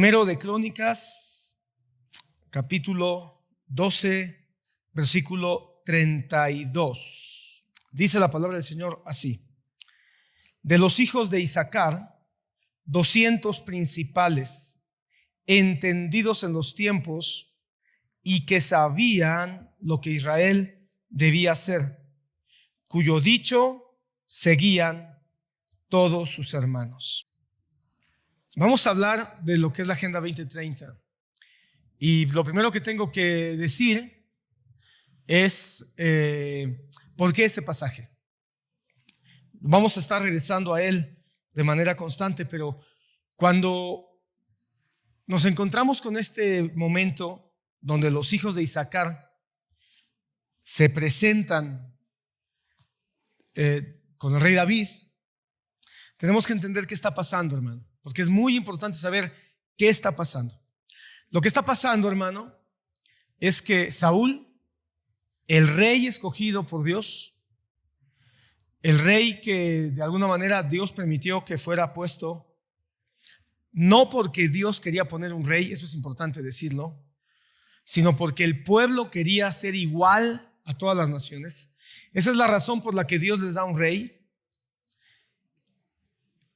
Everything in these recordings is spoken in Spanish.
Primero de Crónicas, capítulo 12, versículo 32. Dice la palabra del Señor así: de los hijos de Isaacar, 200 principales, entendidos en los tiempos y que sabían lo que Israel debía hacer, cuyo dicho seguían todos sus hermanos. Vamos a hablar de lo que es la Agenda 2030. Y lo primero que tengo que decir es ¿por qué este pasaje? Vamos a estar regresando a él de manera constante, pero cuando nos encontramos con este momento donde los hijos de Isaacar se presentan con el rey David, tenemos que entender qué está pasando, hermano, porque es muy importante saber qué está pasando. Lo que está pasando, hermano, es que Saúl, el rey escogido por Dios, el rey que de alguna manera Dios permitió que fuera puesto, no porque Dios quería poner un rey, eso es importante decirlo, sino porque el pueblo quería ser igual a todas las naciones. Esa es la razón por la que Dios les da un rey.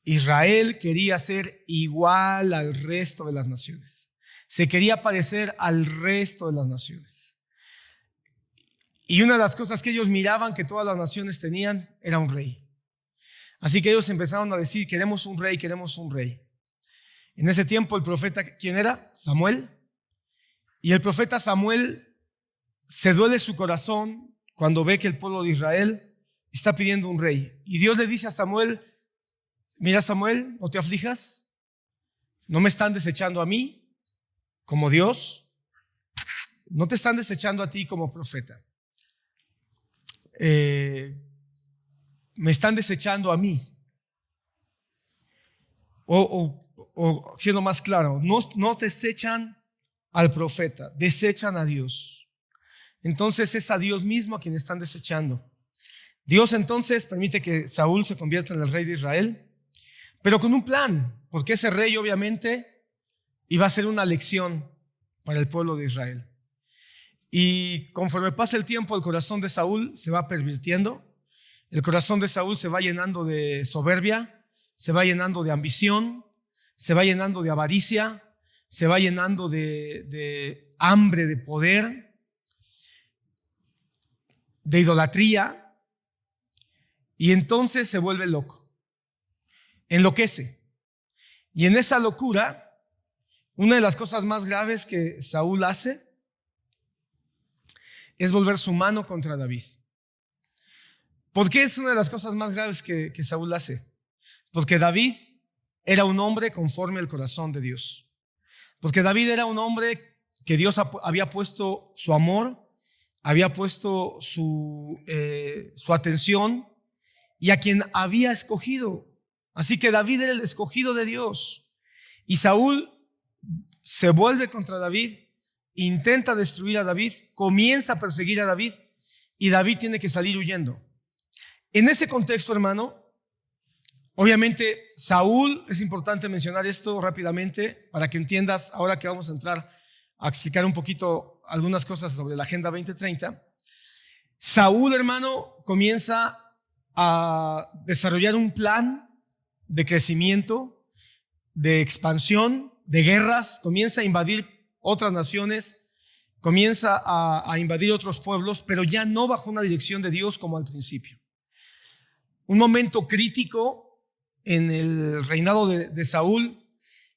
Israel quería ser igual al resto de las naciones. Se quería parecer al resto de las naciones. Y una de las cosas que ellos miraban que todas las naciones tenían era un rey. Así que ellos empezaron a decir: queremos un rey, queremos un rey. En ese tiempo el profeta, ¿quién era? Samuel. Y el profeta Samuel se duele su corazón cuando ve que el pueblo de Israel está pidiendo un rey. Y Dios le dice a Samuel: mira, Samuel, no te aflijas, no me están desechando a mí como Dios, no te están desechando a ti como profeta, me están desechando a mí. O siendo más claro, no desechan al profeta, desechan a Dios. Entonces es a Dios mismo a quien están desechando. Dios entonces permite que Saúl se convierta en el rey de Israel, pero con un plan, porque ese rey obviamente iba a ser una lección para el pueblo de Israel. Y conforme pasa el tiempo, el corazón de Saúl se va pervirtiendo, el corazón de Saúl se va llenando de soberbia, se va llenando de ambición, se va llenando de avaricia, se va llenando de hambre de poder, de idolatría, y entonces se vuelve loco. Enloquece. Y en esa locura, una de las cosas más graves que Saúl hace es volver su mano contra David. ¿Por qué es una de las cosas más graves que Saúl hace? Porque David era un hombre conforme al corazón de Dios. Porque David era un hombre que Dios había puesto su amor, había puesto su atención y a quien había escogido. Así que David era el escogido de Dios. Y Saúl se vuelve contra David, intenta destruir a David, comienza a perseguir a David y David tiene que salir huyendo. En ese contexto, hermano, obviamente Saúl, es importante mencionar esto rápidamente para que entiendas ahora que vamos a entrar a explicar un poquito algunas cosas sobre la Agenda 2030. Saúl, hermano, comienza a desarrollar un plan de crecimiento, de expansión, de guerras, comienza a invadir otras naciones, comienza a invadir otros pueblos, pero ya no bajo una dirección de Dios como al principio. Un momento crítico en el reinado de Saúl,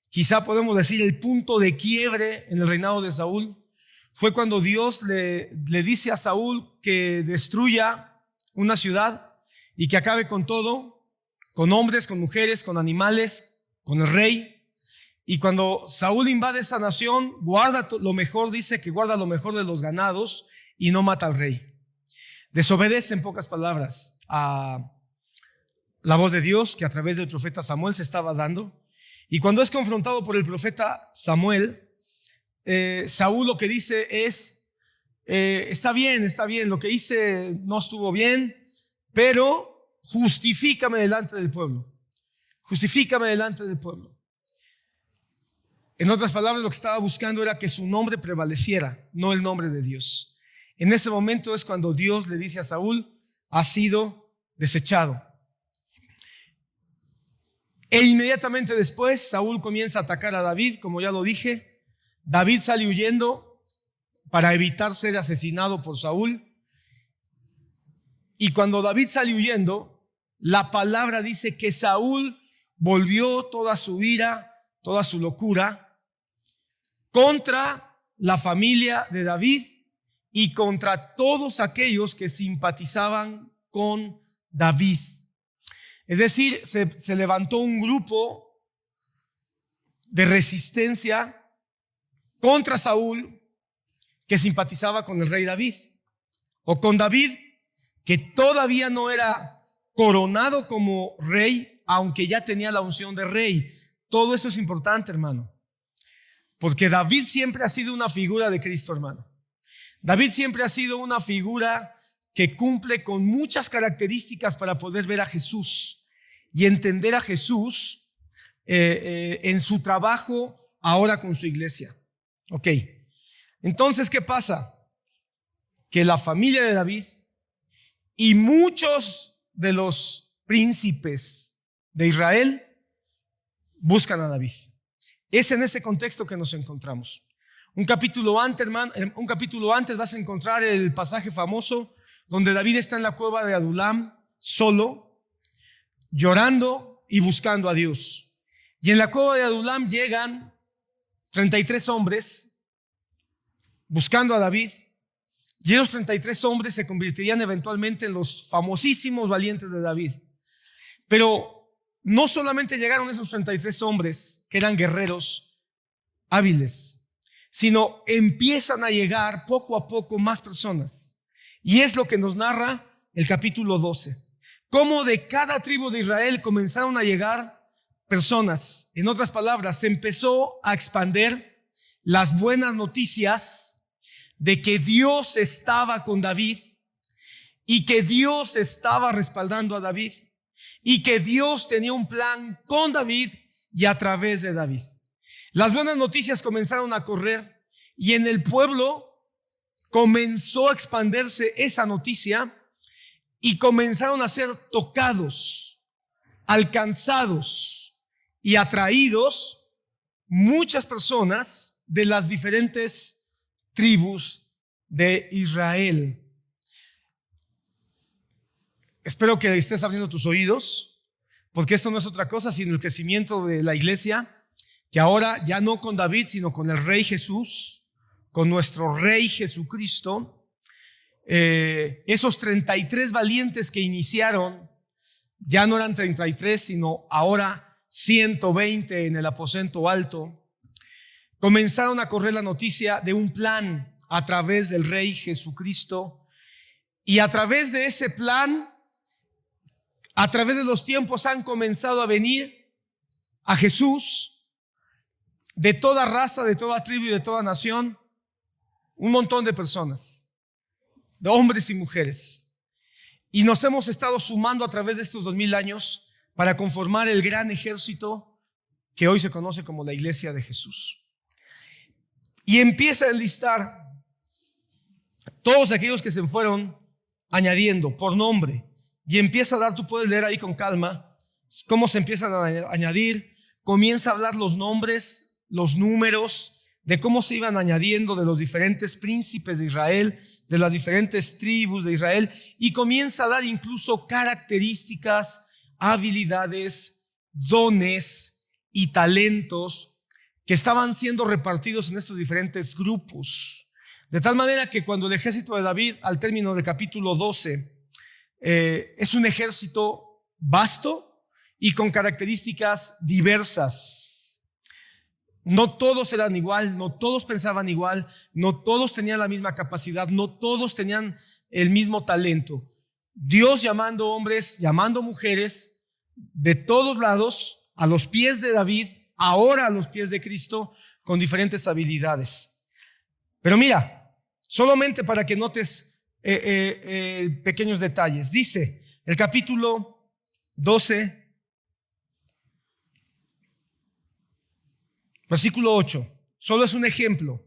quizá podemos decir el punto de quiebre en el reinado de Saúl, fue cuando Dios le dice a Saúl que destruya una ciudad y que acabe con todo, con hombres, con mujeres, con animales, con el rey. Y cuando Saúl invade esa nación, guarda lo mejor, dice que guarda lo mejor de los ganados y no mata al rey. Desobedece, en pocas palabras, a la voz de Dios que a través del profeta Samuel se estaba dando. Y cuando es confrontado por el profeta Samuel, Saúl lo que dice es: está bien, lo que hice no estuvo bien, pero justifícame delante del pueblo. Justifícame delante del pueblo. En otras palabras, lo que estaba buscando era que su nombre prevaleciera, no el nombre de Dios. En ese momento es cuando Dios le dice a Saúl: has sido desechado. E inmediatamente después Saúl comienza a atacar a David, como ya lo dije. David sale huyendo para evitar ser asesinado por Saúl. Y cuando David sale huyendo, la palabra dice que Saúl volvió toda su ira, toda su locura contra la familia de David y contra todos aquellos que simpatizaban con David. Es decir, se levantó un grupo de resistencia contra Saúl que simpatizaba con el rey David, o con David, que todavía no era coronado como rey, aunque ya tenía la unción de rey. Todo eso es importante, hermano, porque David siempre ha sido una figura de Cristo, hermano. David siempre ha sido una figura que cumple con muchas características para poder ver a Jesús y entender a Jesús en su trabajo ahora con su iglesia. Ok, entonces, ¿qué pasa? Que la familia de David y muchos de los príncipes de Israel buscan a David. Es en ese contexto que nos encontramos. Un capítulo antes vas a encontrar el pasaje famoso donde David está en la cueva de Adulam, solo, llorando y buscando a Dios. Y en la cueva de Adulam llegan 33 hombres buscando a David. Y esos 33 hombres se convertirían eventualmente en los famosísimos valientes de David. Pero no solamente llegaron esos 33 hombres que eran guerreros hábiles, sino empiezan a llegar poco a poco más personas. Y es lo que nos narra el capítulo 12. Cómo de cada tribu de Israel comenzaron a llegar personas. En otras palabras, se empezó a expandir las buenas noticias de que Dios estaba con David y que Dios estaba respaldando a David y que Dios tenía un plan con David y a través de David. Las buenas noticias comenzaron a correr y en el pueblo comenzó a expandirse esa noticia y comenzaron a ser tocados, alcanzados y atraídos muchas personas de las diferentes tribus de Israel. Espero que estés abriendo tus oídos, porque esto no es otra cosa sino el crecimiento de la iglesia, que ahora ya no con David, sino con el Rey Jesús, con nuestro Rey Jesucristo. Esos 33 valientes que iniciaron, ya no eran 33, sino ahora 120 en el aposento alto. Comenzaron a correr la noticia de un plan a través del Rey Jesucristo, y a través de ese plan, a través de los tiempos, han comenzado a venir a Jesús de toda raza, de toda tribu y de toda nación, un montón de personas, de hombres y mujeres. Y nos hemos estado sumando a través de estos 2000 años para conformar el gran ejército que hoy se conoce como la Iglesia de Jesús. Y empieza a enlistar todos aquellos que se fueron añadiendo por nombre. Y empieza a dar, tú puedes leer ahí con calma, cómo se empiezan a añadir. Comienza a hablar los nombres, los números, de cómo se iban añadiendo de los diferentes príncipes de Israel, de las diferentes tribus de Israel. Y comienza a dar incluso características, habilidades, dones y talentos que estaban siendo repartidos en estos diferentes grupos. De tal manera que cuando el ejército de David, al término del capítulo 12, es un ejército vasto y con características diversas. No todos eran igual, no todos pensaban igual, no todos tenían la misma capacidad, no todos tenían el mismo talento. Dios llamando hombres, llamando mujeres de todos lados a los pies de David, ahora a los pies de Cristo, con diferentes habilidades. Pero mira, solamente para que notes pequeños detalles. Dice el capítulo 12, Versículo 8. Solo es un ejemplo.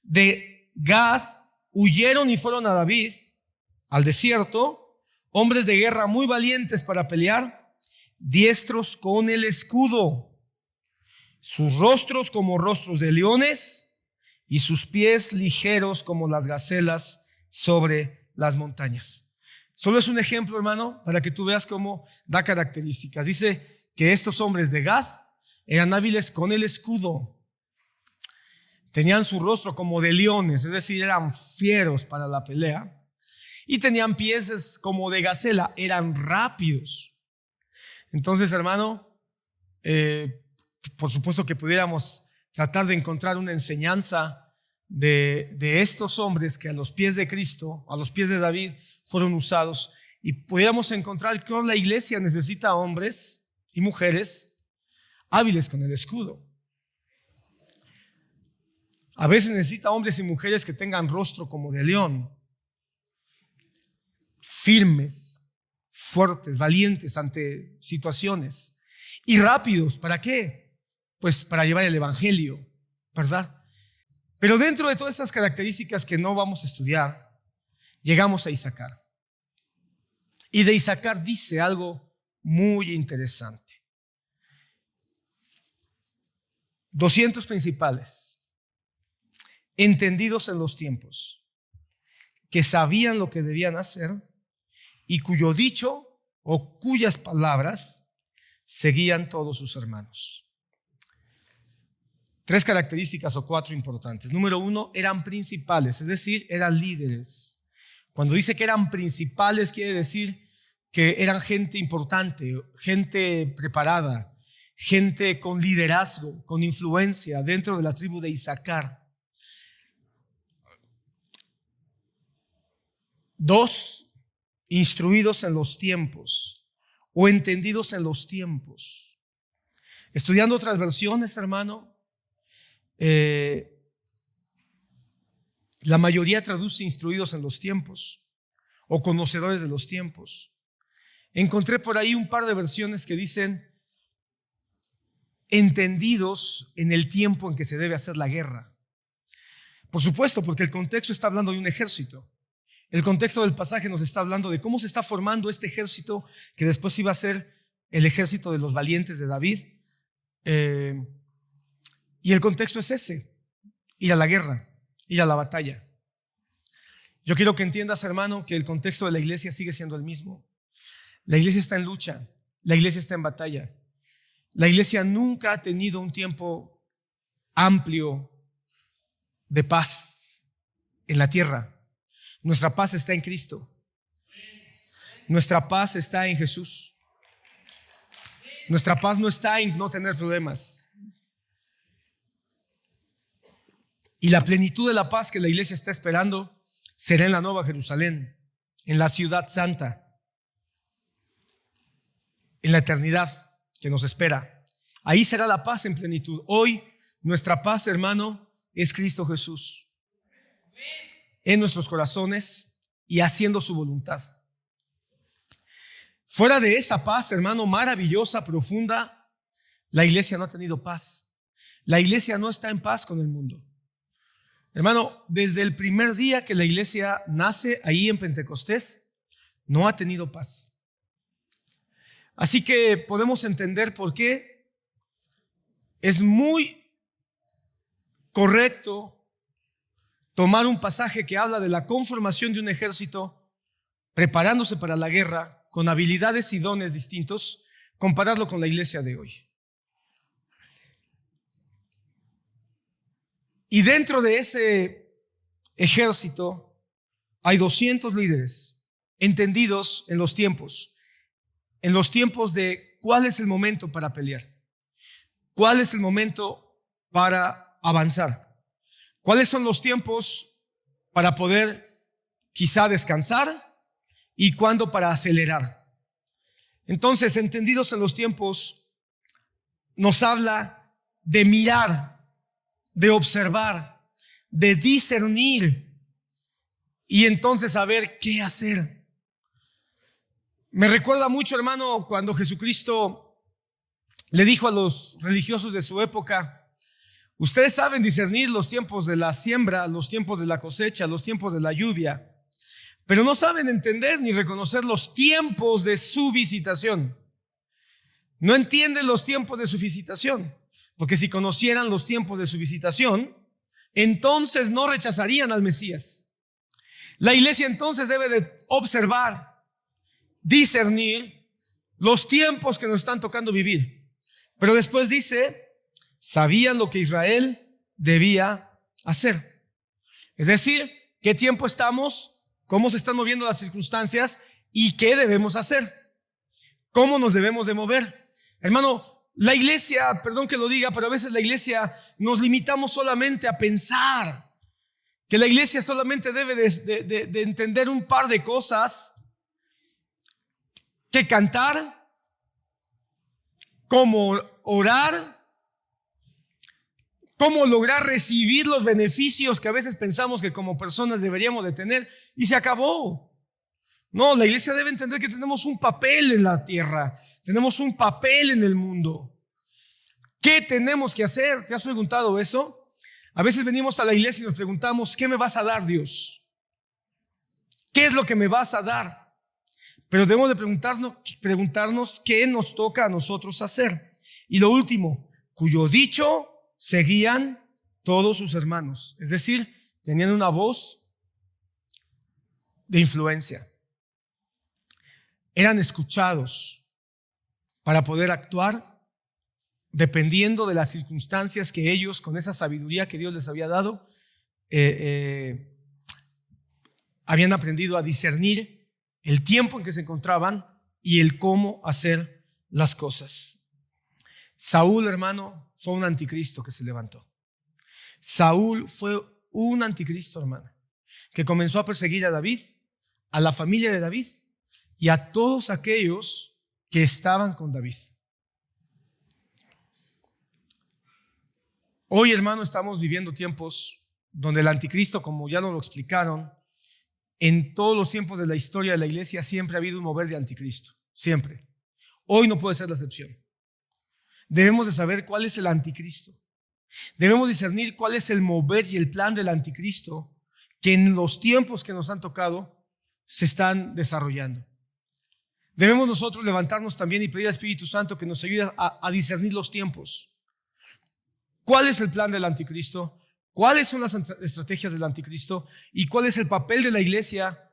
De Gad huyeron y fueron a David al desierto, hombres de guerra muy valientes para pelear, diestros con el escudo, sus rostros como rostros de leones y sus pies ligeros como las gacelas sobre las montañas. Solo es un ejemplo, hermano, para que tú veas cómo da características. Dice que estos hombres de Gad eran hábiles con el escudo. Tenían su rostro como de leones, es decir, eran fieros para la pelea. Y tenían pies como de gacela, eran rápidos. Entonces, hermano, por supuesto que pudiéramos tratar de encontrar una enseñanza de estos hombres que a los pies de Cristo, a los pies de David, fueron usados. Y pudiéramos encontrar que la iglesia necesita hombres y mujeres hábiles con el escudo. A veces necesita hombres y mujeres que tengan rostro como de león, firmes, fuertes, valientes ante situaciones y rápidos. ¿Para qué? Pues para llevar el evangelio, ¿verdad? Pero dentro de todas esas características que no vamos a estudiar, llegamos a Isacar. Y de Isacar dice algo muy interesante. 200 principales, entendidos en los tiempos, que sabían lo que debían hacer y cuyo dicho o cuyas palabras seguían todos sus hermanos. 3 características o 4 importantes. Número 1, eran principales, es decir, eran líderes. Cuando dice que eran principales, quiere decir que eran gente importante, gente preparada, gente con liderazgo, con influencia dentro de la tribu de Isacar. 2, instruidos en los tiempos o entendidos en los tiempos. Estudiando otras versiones, hermano, la mayoría traduce instruidos en los tiempos o conocedores de los tiempos. Encontré por ahí un par de versiones que dicen entendidos en el tiempo en que se debe hacer la guerra. Por supuesto, porque el contexto está hablando de un ejército. El contexto del pasaje nos está hablando de cómo se está formando este ejército que después iba a ser el ejército de los valientes de David. Y el contexto es ese: ir a la guerra, ir a la batalla. Yo quiero que entiendas, hermano, que el contexto de la iglesia sigue siendo el mismo. La iglesia está en lucha, la iglesia está en batalla. La iglesia nunca ha tenido un tiempo amplio de paz en la tierra. Nuestra paz está en Cristo. Nuestra paz está en Jesús. Nuestra paz no está en no tener problemas. Y la plenitud de la paz que la iglesia está esperando será en la Nueva Jerusalén, en la ciudad santa, en la eternidad que nos espera. Ahí será la paz en plenitud. Hoy nuestra paz, hermano, es Cristo Jesús en nuestros corazones y haciendo su voluntad. Fuera de esa paz, hermano, maravillosa, profunda, la iglesia no ha tenido paz. La iglesia no está en paz con el mundo. Hermano, desde el primer día que la iglesia nace ahí en Pentecostés, no ha tenido paz. Así que podemos entender por qué es muy correcto tomar un pasaje que habla de la conformación de un ejército preparándose para la guerra con habilidades y dones distintos, compararlo con la iglesia de hoy. Y dentro de ese ejército hay 200 líderes entendidos en los tiempos de cuál es el momento para pelear, cuál es el momento para avanzar, cuáles son los tiempos para poder quizá descansar y cuándo para acelerar. Entonces, entendidos en los tiempos, nos habla de mirar, de observar, de discernir y entonces saber qué hacer. Me recuerda mucho, hermano, cuando Jesucristo le dijo a los religiosos de su época: Ustedes saben discernir los tiempos de la siembra, los tiempos de la cosecha, los tiempos de la lluvia, pero no saben entender ni reconocer los tiempos de su visitación. No entienden los tiempos de su visitación, porque si conocieran los tiempos de su visitación, entonces no rechazarían al Mesías. La iglesia entonces debe de observar, discernir los tiempos que nos están tocando vivir. Pero después dice, sabían lo que Israel debía hacer. Es decir, qué tiempo estamos, cómo se están moviendo las circunstancias y qué debemos hacer, cómo nos debemos de mover. Hermano, la iglesia, perdón que lo diga, pero a veces la iglesia nos limitamos solamente a pensar que la iglesia solamente debe de entender un par de cosas, que cantar, cómo orar, cómo lograr recibir los beneficios que a veces pensamos que como personas deberíamos de tener, y se acabó. No, la iglesia debe entender que tenemos un papel en la tierra, tenemos un papel en el mundo. ¿Qué tenemos que hacer? ¿Te has preguntado eso? A veces venimos a la iglesia y nos preguntamos, ¿qué me vas a dar, Dios? ¿Qué es lo que me vas a dar? Pero debemos de preguntarnos qué nos toca a nosotros hacer. Y lo último, cuyo dicho seguían todos sus hermanos. Es decir, tenían una voz de influencia. Eran escuchados para poder actuar dependiendo de las circunstancias que ellos, con esa sabiduría que Dios les había dado, habían aprendido a discernir el tiempo en que se encontraban y el cómo hacer las cosas. Saúl, hermano, fue un anticristo que se levantó. Saúl fue un anticristo, hermano, que comenzó a perseguir a David, a la familia de David y a todos aquellos que estaban con David. Hoy, hermano, estamos viviendo tiempos donde el anticristo, como ya nos lo explicaron, en todos los tiempos de la historia de la iglesia siempre ha habido un mover de anticristo, siempre. Hoy no puede ser la excepción. Debemos de saber cuál es el anticristo. Debemos discernir cuál es el mover y el plan del anticristo que en los tiempos que nos han tocado se están desarrollando. Debemos nosotros levantarnos también y pedir al Espíritu Santo que nos ayude a discernir los tiempos. ¿Cuál es el plan del anticristo? ¿Cuáles son las estrategias del anticristo? ¿Y cuál es el papel de la iglesia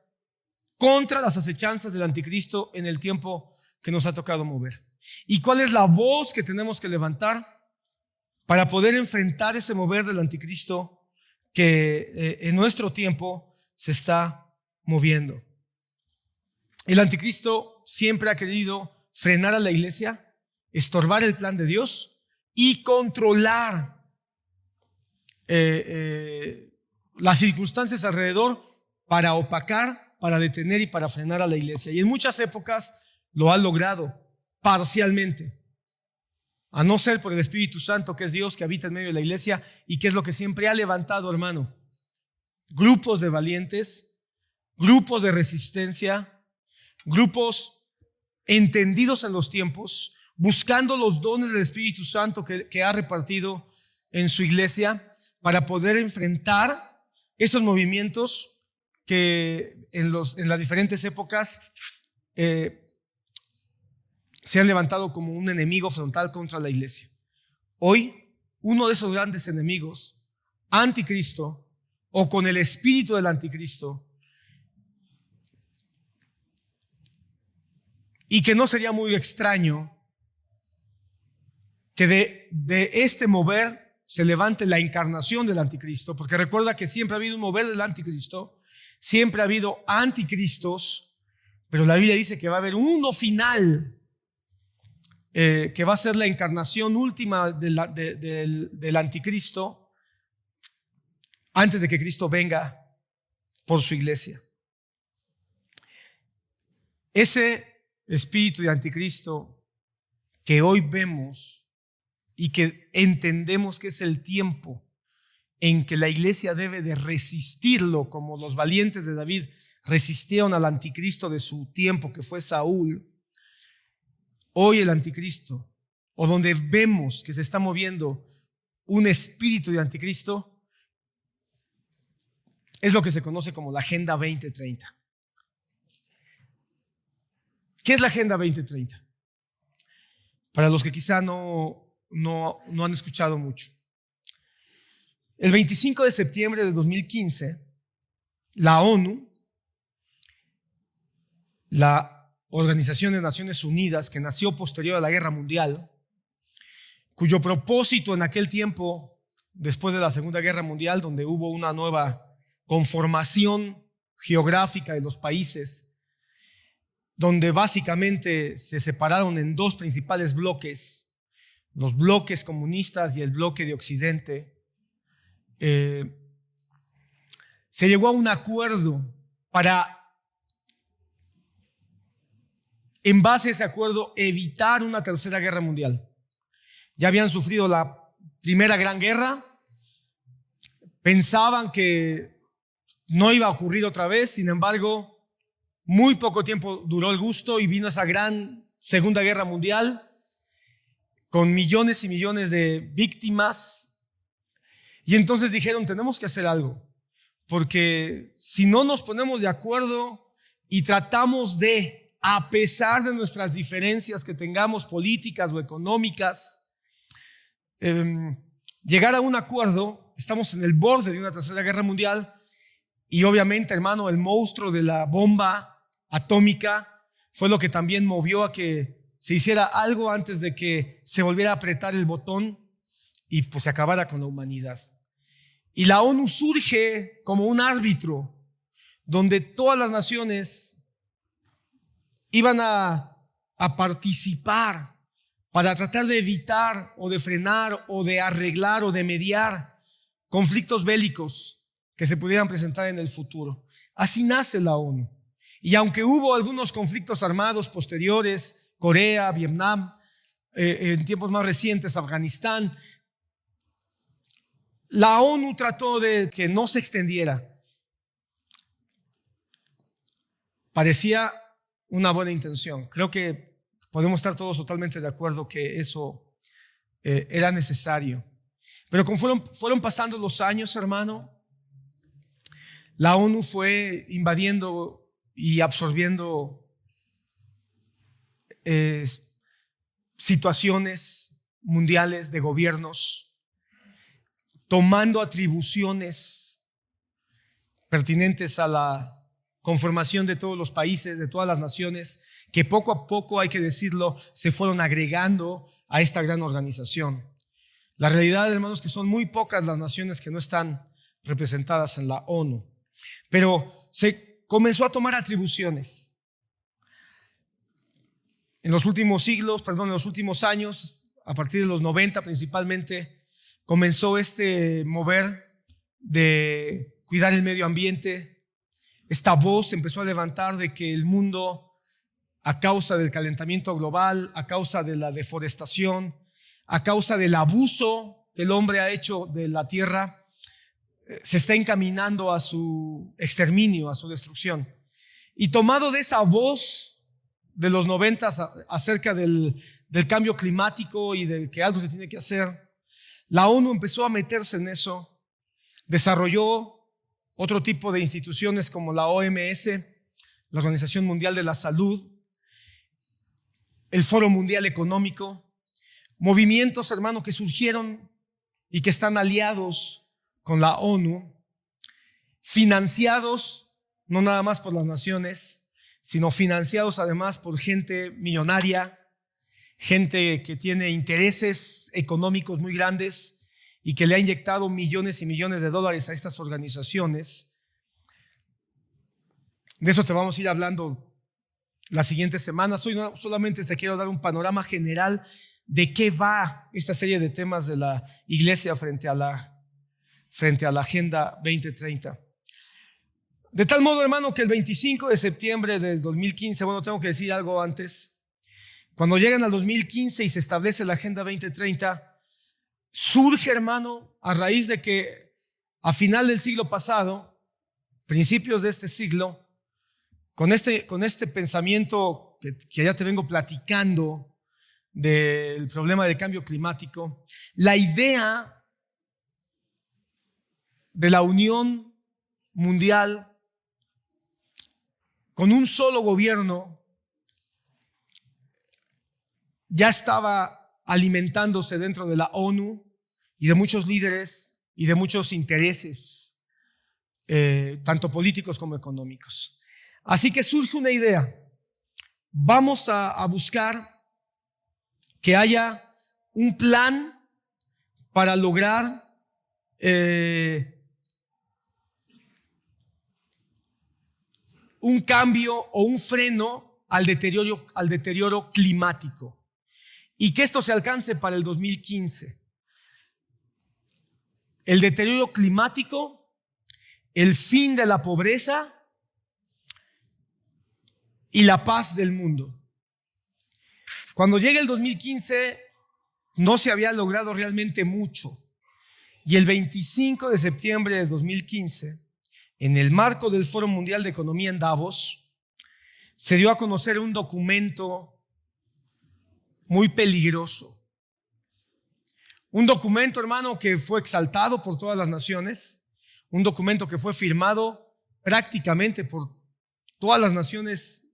contra las acechanzas del anticristo en el tiempo que nos ha tocado mover? ¿Y cuál es la voz que tenemos que levantar para poder enfrentar ese mover del anticristo que en nuestro tiempo se está moviendo? El anticristo siempre ha querido frenar a la iglesia, estorbar el plan de Dios y controlar las circunstancias alrededor para opacar, para detener y para frenar a la iglesia. Y en muchas épocas lo ha logrado parcialmente, a no ser por el Espíritu Santo, que es Dios que habita en medio de la iglesia y que es lo que siempre ha levantado, hermano, grupos de valientes, grupos de resistencia, grupos entendidos en los tiempos, buscando los dones del Espíritu Santo que ha repartido en su iglesia para poder enfrentar esos movimientos que en las diferentes épocas se han levantado como un enemigo frontal contra la iglesia. Hoy, uno de esos grandes enemigos, anticristo, o con el espíritu del anticristo, y que no sería muy extraño que de este mover se levante la encarnación del anticristo, porque recuerda que siempre ha habido un mover del anticristo, siempre ha habido anticristos, pero la Biblia dice que va a haber uno final, que va a ser la encarnación última del anticristo antes de que Cristo venga por su iglesia. Ese espíritu de anticristo que hoy vemos y que entendemos que es el tiempo en que la iglesia debe de resistirlo, como los valientes de David resistieron al anticristo de su tiempo, que fue Saúl. Hoy el anticristo, o donde vemos que se está moviendo un espíritu de anticristo, es lo que se conoce como la Agenda 2030. ¿Qué es la Agenda 2030? Para los que quizá no han escuchado mucho. El 25 de septiembre de 2015, la ONU, la Organización de Naciones Unidas, que nació posterior a la Guerra Mundial, cuyo propósito en aquel tiempo, después de la Segunda Guerra Mundial, donde hubo una nueva conformación geográfica de los países, donde básicamente se separaron en dos principales bloques, los bloques comunistas y el bloque de Occidente, se llegó a un acuerdo para, en base a ese acuerdo, evitar una tercera guerra mundial. Ya habían sufrido la primera gran guerra, pensaban que no iba a ocurrir otra vez, sin embargo, muy poco tiempo duró el gusto y vino esa gran Segunda Guerra Mundial con millones y millones de víctimas. Y entonces dijeron, tenemos que hacer algo, porque si no nos ponemos de acuerdo y tratamos de, a pesar de nuestras diferencias que tengamos políticas o económicas, llegar a un acuerdo, estamos en el borde de una tercera guerra mundial. Y obviamente, hermano, el monstruo de la bomba atómica fue lo que también movió a que se hiciera algo antes de que se volviera a apretar el botón y pues se acabara con la humanidad. Y la ONU surge como un árbitro donde todas las naciones iban a participar para tratar de evitar o de frenar o de arreglar o de mediar conflictos bélicos que se pudieran presentar en el futuro. Así nace la ONU. Y aunque hubo algunos conflictos armados posteriores, Corea, Vietnam, en tiempos más recientes, Afganistán, la ONU trató de que no se extendiera. Parecía una buena intención. Creo que podemos estar todos totalmente de acuerdo que eso era necesario. Pero conforme fueron pasando los años, hermano, la ONU fue invadiendo y absorbiendo situaciones mundiales de gobiernos, tomando atribuciones pertinentes a la conformación de todos los países, de todas las naciones, que poco a poco, hay que decirlo, se fueron agregando a esta gran organización. La realidad, hermanos, es que son muy pocas las naciones que no están representadas en la ONU, pero se comenzó a tomar atribuciones. En los últimos años, a partir de los 90 principalmente, comenzó este mover de cuidar el medio ambiente. Esta voz empezó a levantar de que el mundo, a causa del calentamiento global, a causa de la deforestación, a causa del abuso que el hombre ha hecho de la tierra, se está encaminando a su exterminio, a su destrucción. Y tomado de esa voz de los 90 acerca del cambio climático y de que algo se tiene que hacer, la ONU empezó a meterse en eso, desarrolló otro tipo de instituciones como la OMS, la Organización Mundial de la Salud, el Foro Mundial Económico, movimientos, hermano, que surgieron y que están aliados con la ONU, financiados no nada más por las naciones, sino financiados además por gente millonaria, gente que tiene intereses económicos muy grandes y que le ha inyectado millones y millones de dólares a estas organizaciones. De eso te vamos a ir hablando las siguientes semanas. Hoy solamente te quiero dar un panorama general de qué va esta serie de temas de la iglesia frente a la Agenda 2030. De tal modo, hermano, que el 25 de septiembre de 2015, tengo que decir algo antes. Cuando llegan al 2015 y se establece la Agenda 2030, surge, hermano, a raíz de que a final del siglo pasado, principios de este siglo, con este pensamiento que ya te vengo platicando del problema del cambio climático, la idea de la Unión Mundial con un solo gobierno ya estaba alimentándose dentro de la ONU y de muchos líderes y de muchos intereses, tanto políticos como económicos. Así que surge una idea. Vamos a buscar que haya un plan para lograr un cambio o un freno al deterioro climático, y que esto se alcance para el 2015. El deterioro climático, el fin de la pobreza y la paz del mundo. Cuando llegue el 2015 no se había logrado realmente mucho, y el 25 de septiembre de 2015, en el marco del Foro Mundial de Economía en Davos, se dio a conocer un documento muy peligroso. Un documento, hermano, que fue exaltado por todas las naciones, un documento que fue firmado prácticamente por todas las naciones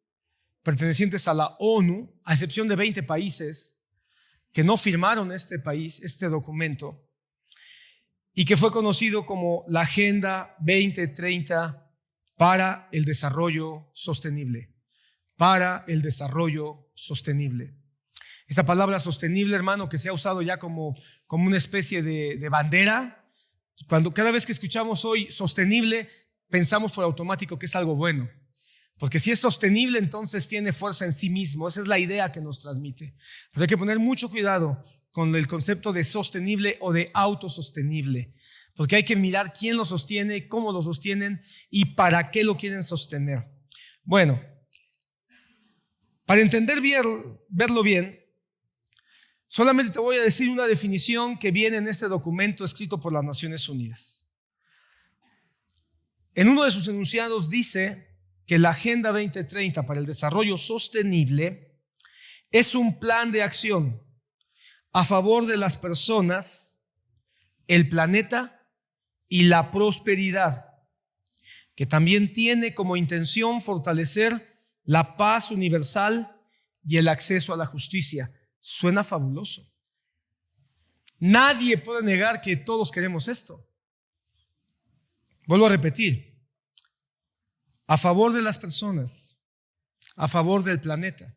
pertenecientes a la ONU, a excepción de 20 países que no firmaron este documento, y que fue conocido como la Agenda 2030 para el desarrollo sostenible. Para el desarrollo sostenible. Esta palabra sostenible, hermano, que se ha usado ya como una especie de bandera. Cada vez que escuchamos hoy sostenible, pensamos por automático que es algo bueno. Porque si es sostenible, entonces tiene fuerza en sí mismo. Esa es la idea que nos transmite. Pero hay que poner mucho cuidado con el concepto de sostenible o de autosostenible, porque hay que mirar quién lo sostiene, cómo lo sostienen y para qué lo quieren sostener. Bueno, para entender bien, verlo bien, solamente te voy a decir una definición que viene en este documento escrito por las Naciones Unidas. En uno de sus enunciados dice que la Agenda 2030 para el Desarrollo Sostenible es un plan de acción a favor de las personas, el planeta y la prosperidad, que también tiene como intención fortalecer la paz universal y el acceso a la justicia. Suena fabuloso. Nadie puede negar que todos queremos esto. Vuelvo a repetir: a favor de las personas, a favor del planeta,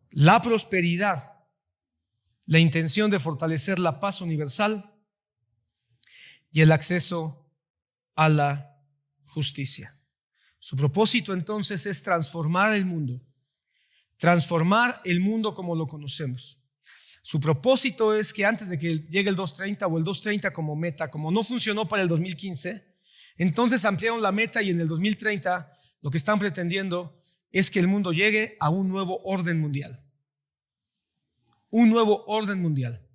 la prosperidad, la intención de fortalecer la paz universal y el acceso a la justicia. Su propósito entonces es transformar el mundo como lo conocemos. Su propósito es que antes de que llegue el 2030 o el 2030 como meta, como no funcionó para el 2015, entonces ampliaron la meta, y en el 2030 lo que están pretendiendo es que el mundo llegue a un nuevo orden mundial. Un nuevo orden mundial.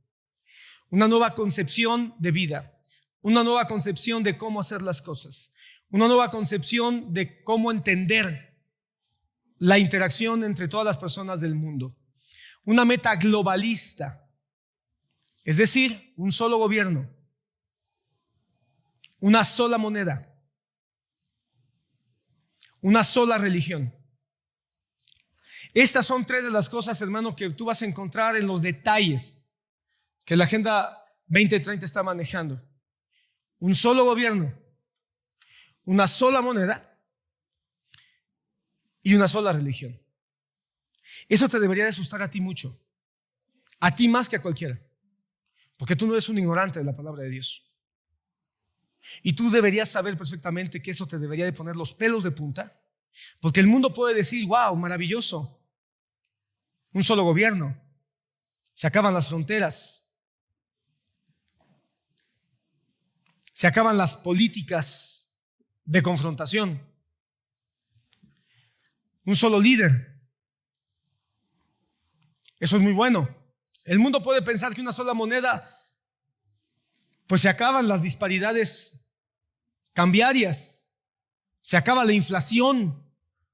Una nueva concepción de vida. Una nueva concepción de cómo hacer las cosas. Una nueva concepción de cómo entender la interacción entre todas las personas del mundo. Una meta globalista. Es decir, un solo gobierno. Una sola moneda. Una sola religión. Estas son tres de las cosas, hermano, que tú vas a encontrar en los detalles que la Agenda 2030 está manejando. Un solo gobierno, una sola moneda y una sola religión. Eso te debería de asustar a ti mucho, a ti más que a cualquiera, porque tú no eres un ignorante de la palabra de Dios. Y tú deberías saber perfectamente que eso te debería de poner los pelos de punta, porque el mundo puede decir: wow, maravilloso, un solo gobierno, se acaban las fronteras, se acaban las políticas de confrontación, un solo líder. Eso es muy bueno. El mundo puede pensar que una sola moneda, pues se acaban las disparidades cambiarias, se acaba la inflación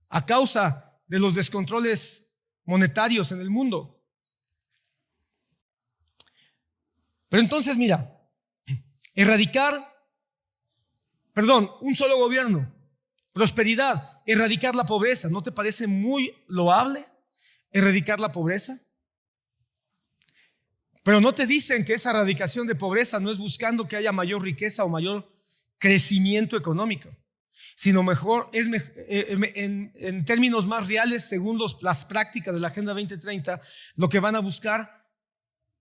a causa de los descontroles monetarios en el mundo. Pero entonces, mira, erradicar Perdón, un solo gobierno. Prosperidad, erradicar la pobreza. ¿No te parece muy loable erradicar la pobreza? Pero no te dicen que esa erradicación de pobreza no es buscando que haya mayor riqueza o mayor crecimiento económico, sino mejor, en términos más reales, según las prácticas de la Agenda 2030, lo que van a buscar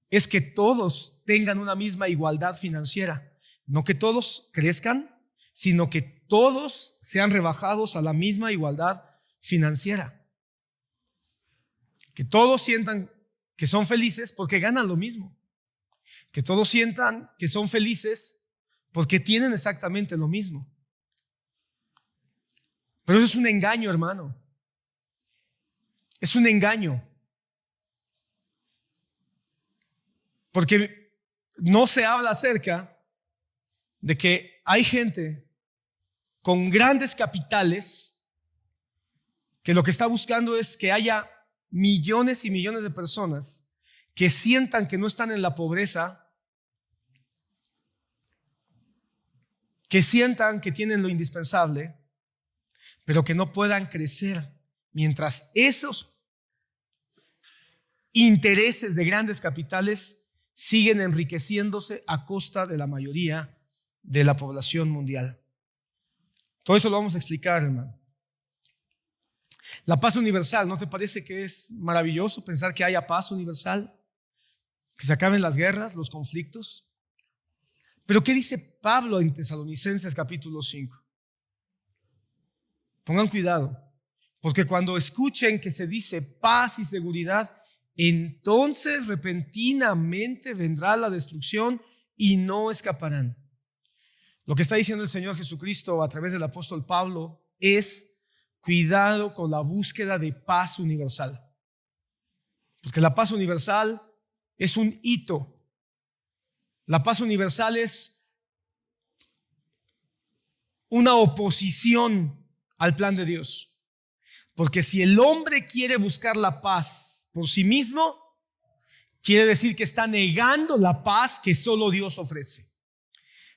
es que todos tengan una misma igualdad financiera. No que todos crezcan, sino que todos sean rebajados a la misma igualdad financiera. Que todos sientan que son felices porque ganan lo mismo. Que todos sientan que son felices porque tienen exactamente lo mismo. Pero eso es un engaño, hermano. Es un engaño. Porque no se habla acerca de que hay gente con grandes capitales que lo que está buscando es que haya millones y millones de personas que sientan que no están en la pobreza, que sientan que tienen lo indispensable, pero que no puedan crecer mientras esos intereses de grandes capitales siguen enriqueciéndose a costa de la mayoría de la población mundial. Todo eso lo vamos a explicar, hermano. La paz universal, ¿no te parece que es maravilloso pensar que haya paz universal? Que se acaben las guerras, los conflictos. Pero ¿qué dice Pablo en Tesalonicenses capítulo 5? Pongan cuidado, porque cuando escuchen que se dice paz y seguridad, entonces repentinamente vendrá la destrucción y no escaparán. Lo que está diciendo el Señor Jesucristo a través del apóstol Pablo es: cuidado con la búsqueda de paz universal. Porque la paz universal es un hito. La paz universal es una oposición al plan de Dios. Porque si el hombre quiere buscar la paz por sí mismo, quiere decir que está negando la paz que solo Dios ofrece.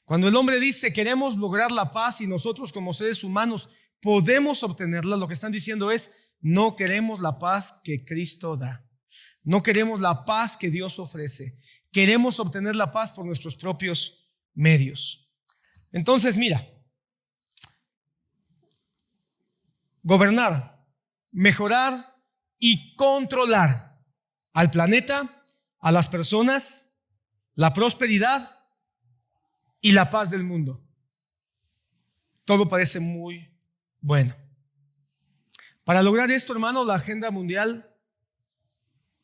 Cuando el hombre dice queremos lograr la paz y nosotros como seres humanos podemos obtenerla, lo que están diciendo es: no queremos la paz que Cristo da. No queremos la paz que Dios ofrece. Queremos obtener la paz por nuestros propios medios. Entonces, mira, gobernar, mejorar y controlar al planeta, a las personas, la prosperidad y la paz del mundo. Todo parece muy bueno. Para lograr esto, hermano, la Agenda Mundial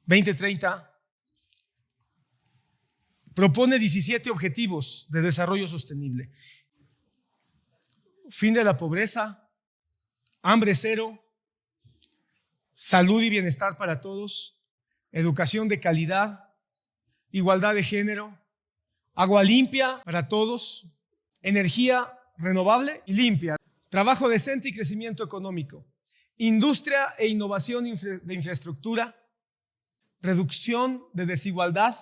2030 propone 17 objetivos de desarrollo sostenible. Fin de la pobreza, hambre cero, salud y bienestar para todos, educación de calidad, igualdad de género, agua limpia para todos, energía renovable y limpia, trabajo decente y crecimiento económico, industria e innovación de infraestructura, reducción de desigualdad,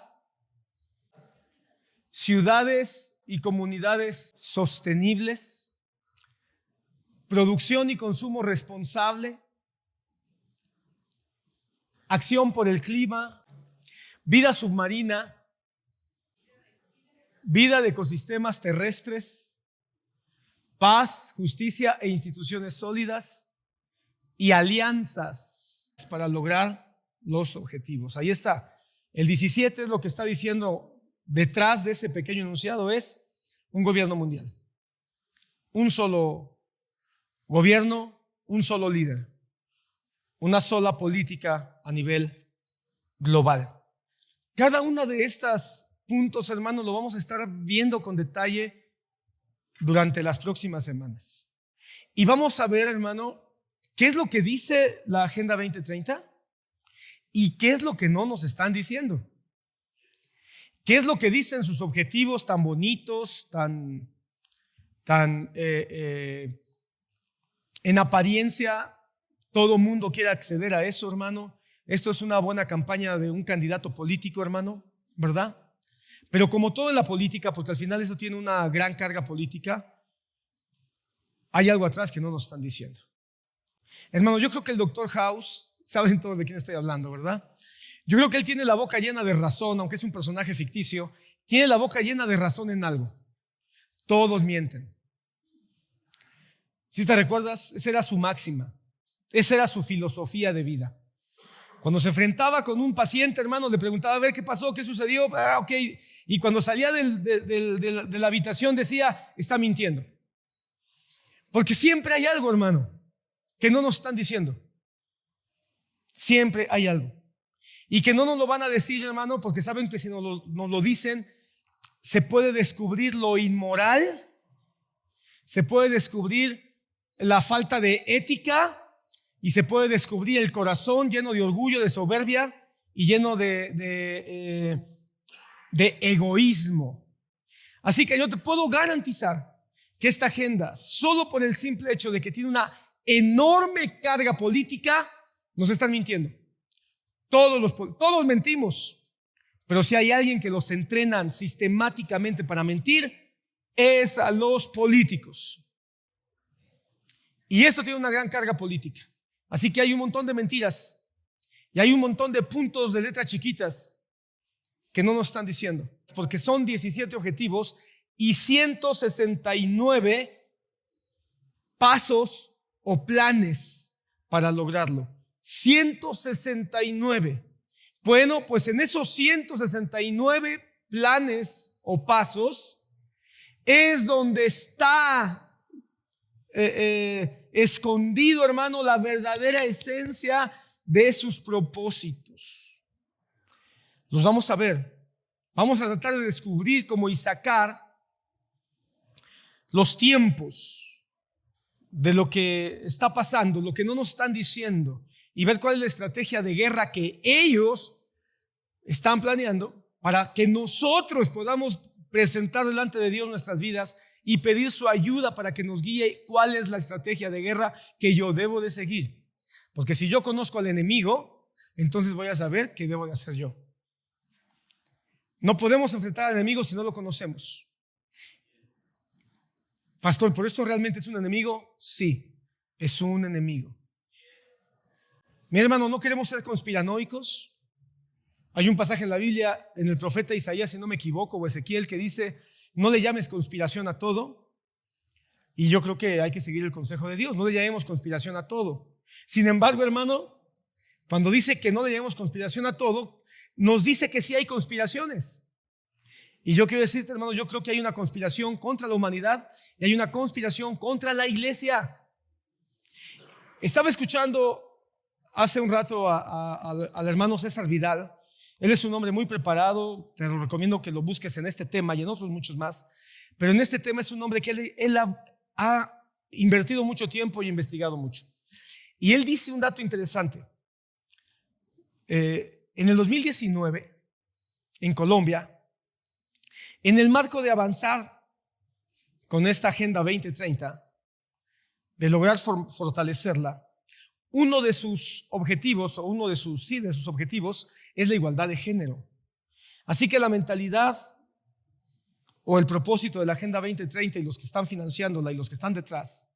ciudades y comunidades sostenibles, producción y consumo responsable, acción por el clima, vida submarina, vida de ecosistemas terrestres, paz, justicia e instituciones sólidas y alianzas para lograr los objetivos. Ahí está. El 17 es lo que está diciendo detrás de ese pequeño enunciado: es un gobierno mundial. Un solo gobierno, un solo líder, una sola política a nivel global. Cada una de estas puntos, hermanos, lo vamos a estar viendo con detalle durante las próximas semanas. Y vamos a ver, hermano, qué es lo que dice la Agenda 2030 y qué es lo que no nos están diciendo. ¿Qué es lo que dicen sus objetivos tan bonitos, tan en apariencia todo mundo quiere acceder a eso, hermano? Esto es una buena campaña de un candidato político, hermano, ¿verdad? Pero como todo en la política, porque al final eso tiene una gran carga política, hay algo atrás que no nos están diciendo. Hermano, yo creo que el Dr. House, saben todos de quién estoy hablando, ¿verdad? Yo creo que él tiene la boca llena de razón, aunque es un personaje ficticio, tiene la boca llena de razón en algo. Todos mienten. Si te recuerdas, esa era su máxima, esa era su filosofía de vida. Cuando se enfrentaba con un paciente, hermano, le preguntaba a ver qué pasó, qué sucedió, ok. Y cuando salía de la habitación decía, está mintiendo. Porque siempre hay algo, hermano, que no nos están diciendo. Siempre hay algo. Y que no nos lo van a decir, hermano, porque saben que si nos lo dicen, se puede descubrir lo inmoral, se puede descubrir la falta de ética y se puede descubrir el corazón lleno de orgullo, de soberbia y lleno de egoísmo. Así que yo te puedo garantizar que esta agenda, solo por el simple hecho de que tiene una enorme carga política, nos están mintiendo. Todos mentimos, pero si hay alguien que los entrenan sistemáticamente para mentir, es a los políticos. Y esto tiene una gran carga política. Así que hay un montón de mentiras y hay un montón de puntos de letras chiquitas que no nos están diciendo, porque son 17 objetivos y 169 pasos o planes para lograrlo. 169. Bueno, pues en esos 169 planes o pasos es donde está escondido, hermano, la verdadera esencia de sus propósitos. Los vamos a ver. Vamos a tratar de descubrir cómo y sacar los tiempos de lo que está pasando, lo que no nos están diciendo, y ver cuál es la estrategia de guerra que ellos están planeando para que nosotros podamos presentar delante de Dios nuestras vidas y pedir su ayuda para que nos guíe cuál es la estrategia de guerra que yo debo de seguir. Porque si yo conozco al enemigo, entonces voy a saber qué debo de hacer yo. No podemos enfrentar al enemigo si no lo conocemos. Pastor, ¿por esto realmente es un enemigo? Sí, es un enemigo. Mi hermano, no queremos ser conspiranoicos. Hay un pasaje en la Biblia, en el profeta Isaías, si no me equivoco, o Ezequiel, que dice, no le llames conspiración a todo. Y yo creo que hay que seguir el consejo de Dios, no le llamemos conspiración a todo. Sin embargo, hermano, cuando dice que no le llamemos conspiración a todo, nos dice que sí hay conspiraciones. Y yo quiero decirte, hermano, yo creo que hay una conspiración contra la humanidad y hay una conspiración contra la iglesia. Estaba escuchando hace un rato al hermano César Vidal. Él es un hombre muy preparado, te lo recomiendo que lo busques en este tema y en otros muchos más, pero en este tema es un hombre que él ha invertido mucho tiempo y investigado mucho. Y él dice un dato interesante. En el 2019, en Colombia, en el marco de avanzar con esta Agenda 2030, de lograr fortalecerla, uno de sus objetivos, o uno de sus objetivos, es la igualdad de género. Así que la mentalidad o el propósito de la Agenda 2030 y los que están financiándola y los que están detrás,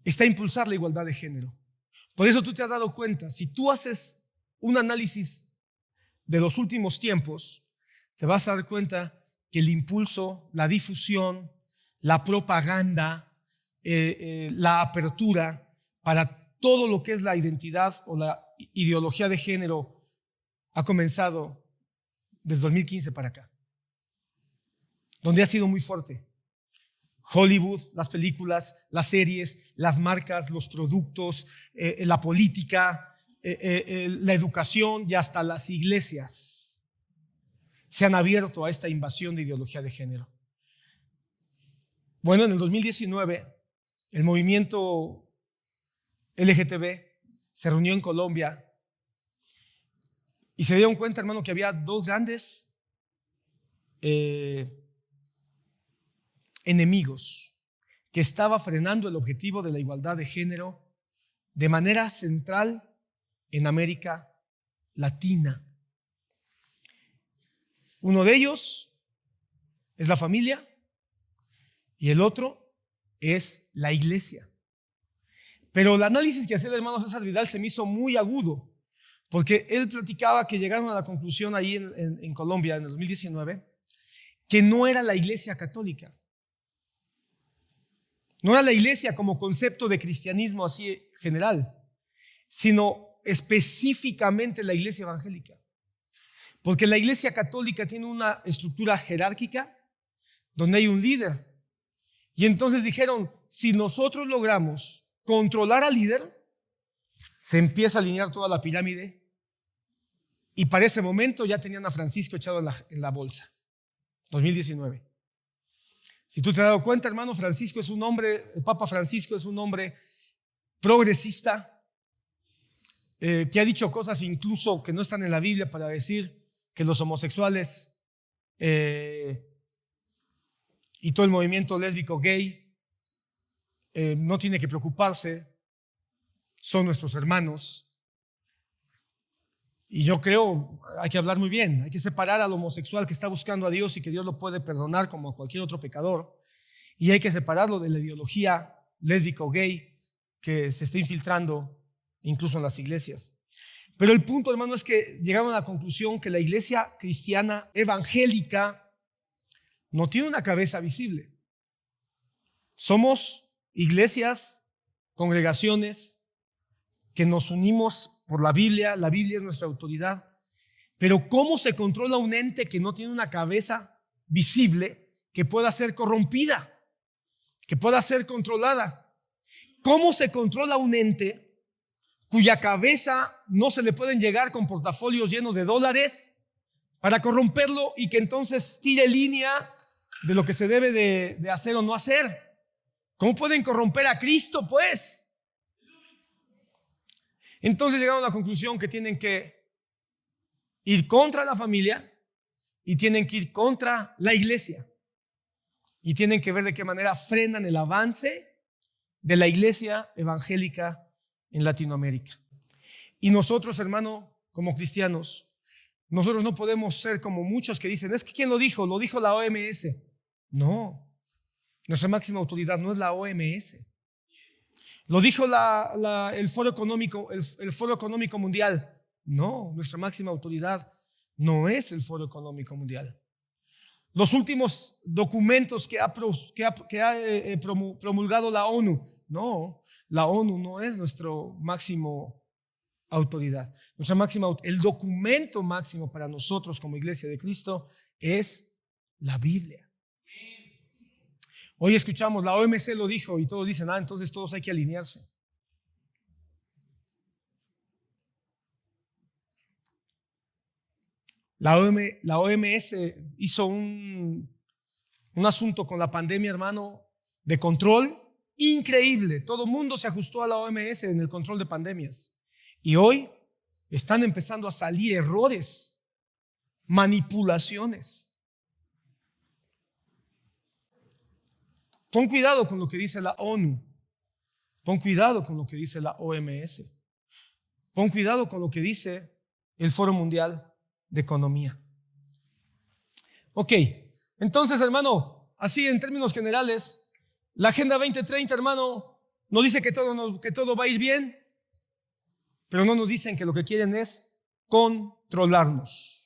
está a impulsar la igualdad de género. Por eso tú te has dado cuenta, si tú haces un análisis de los últimos tiempos, te vas a dar cuenta que el impulso, la difusión, la propaganda, la apertura para todo lo que es la identidad o la ideología de género ha comenzado desde 2015 para acá, donde ha sido muy fuerte. Hollywood, las películas, las series, las marcas, los productos, la política, la educación y hasta las iglesias se han abierto a esta invasión de ideología de género. Bueno, en el 2019, el movimiento LGTB se reunió en Colombia y se dieron cuenta, hermano, que había dos grandes enemigos que estaba frenando el objetivo de la igualdad de género de manera central en América Latina. Uno de ellos es la familia y el otro es la iglesia. Pero el análisis que hacía el hermano César Vidal se me hizo muy agudo, porque él platicaba que llegaron a la conclusión ahí en Colombia en el 2019 que no era la iglesia católica. No era la iglesia como concepto de cristianismo así general, sino específicamente la iglesia evangélica. Porque la iglesia católica tiene una estructura jerárquica donde hay un líder. Y entonces dijeron, si nosotros logramos controlar al líder, se empieza a alinear toda la pirámide. Y para ese momento ya tenían a Francisco echado en la bolsa. 2019. Si tú te has dado cuenta, hermano, Francisco es un hombre, el Papa Francisco es un hombre progresista, que ha dicho cosas incluso que no están en la Biblia para decir que los homosexuales y todo el movimiento lésbico gay no tiene que preocuparse, son nuestros hermanos. Y yo creo, hay que hablar muy bien, hay que separar al homosexual que está buscando a Dios y que Dios lo puede perdonar como a cualquier otro pecador, y hay que separarlo de la ideología lésbico-gay que se está infiltrando incluso en las iglesias. Pero el punto, hermano, es que llegaron a la conclusión que la iglesia cristiana evangélica no tiene una cabeza visible. Somos iglesias, congregaciones que nos unimos por la Biblia es nuestra autoridad, pero ¿cómo se controla un ente que no tiene una cabeza visible, que pueda ser corrompida, que pueda ser controlada? ¿Cómo se controla un ente cuya cabeza no se le pueden llegar con portafolios llenos de dólares para corromperlo y que entonces tire línea de lo que se debe de hacer o no hacer? ¿Cómo pueden corromper a Cristo, pues? Entonces llegaron a la conclusión que tienen que ir contra la familia y tienen que ir contra la iglesia. Y tienen que ver de qué manera frenan el avance de la iglesia evangélica en Latinoamérica. Y nosotros, hermano, como cristianos, nosotros no podemos ser como muchos que dicen, es que ¿quién lo dijo? Lo dijo la OMS. No, nuestra máxima autoridad no es la OMS. Lo dijo el Foro Económico Mundial. No, nuestra máxima autoridad no es el Foro Económico Mundial. Los últimos documentos que ha promulgado la ONU. No, la ONU no es nuestro máximo autoridad. El documento máximo para nosotros como Iglesia de Cristo es la Biblia. Hoy escuchamos, la OMC lo dijo y todos dicen, entonces todos hay que alinearse. La OMS hizo un asunto con la pandemia, hermano, de control increíble. Todo el mundo se ajustó a la OMS en el control de pandemias. Y hoy están empezando a salir errores, manipulaciones. Pon cuidado con lo que dice la ONU. Pon cuidado con lo que dice la OMS. Pon cuidado con lo que dice el Foro Mundial de Economía. Ok, entonces, hermano, así en términos generales, la Agenda 2030, hermano, nos dice que todo va a ir bien, pero no nos dicen que lo que quieren es controlarnos.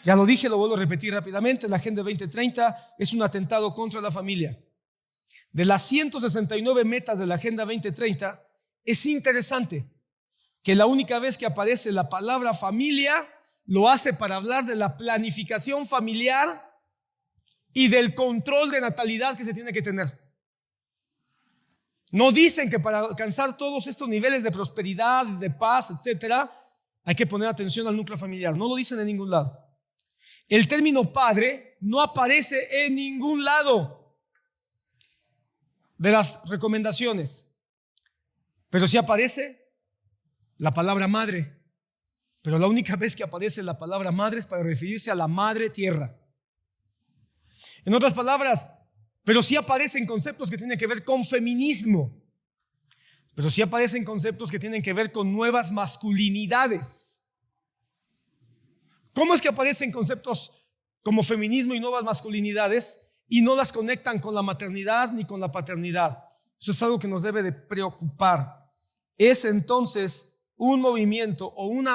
Ya lo dije, lo vuelvo a repetir rápidamente, la Agenda 2030 es un atentado contra la familia. De las 169 metas de la Agenda 2030, es interesante que la única vez que aparece la palabra familia, lo hace para hablar de la planificación familiar y del control de natalidad que se tiene que tener. No dicen que para alcanzar todos estos niveles de prosperidad, de paz, etcétera, hay que poner atención al núcleo familiar. No lo dicen en ningún lado. El término padre no aparece en ningún lado de las recomendaciones, pero sí aparece la palabra madre. Pero la única vez que aparece la palabra madre es para referirse a la madre tierra. En otras palabras, pero sí aparecen conceptos que tienen que ver con feminismo, pero sí aparecen conceptos que tienen que ver con nuevas masculinidades. ¿Cómo es que aparecen conceptos como feminismo y nuevas masculinidades y no las conectan con la maternidad ni con la paternidad. Eso es algo que nos debe de preocupar. Es entonces un movimiento o un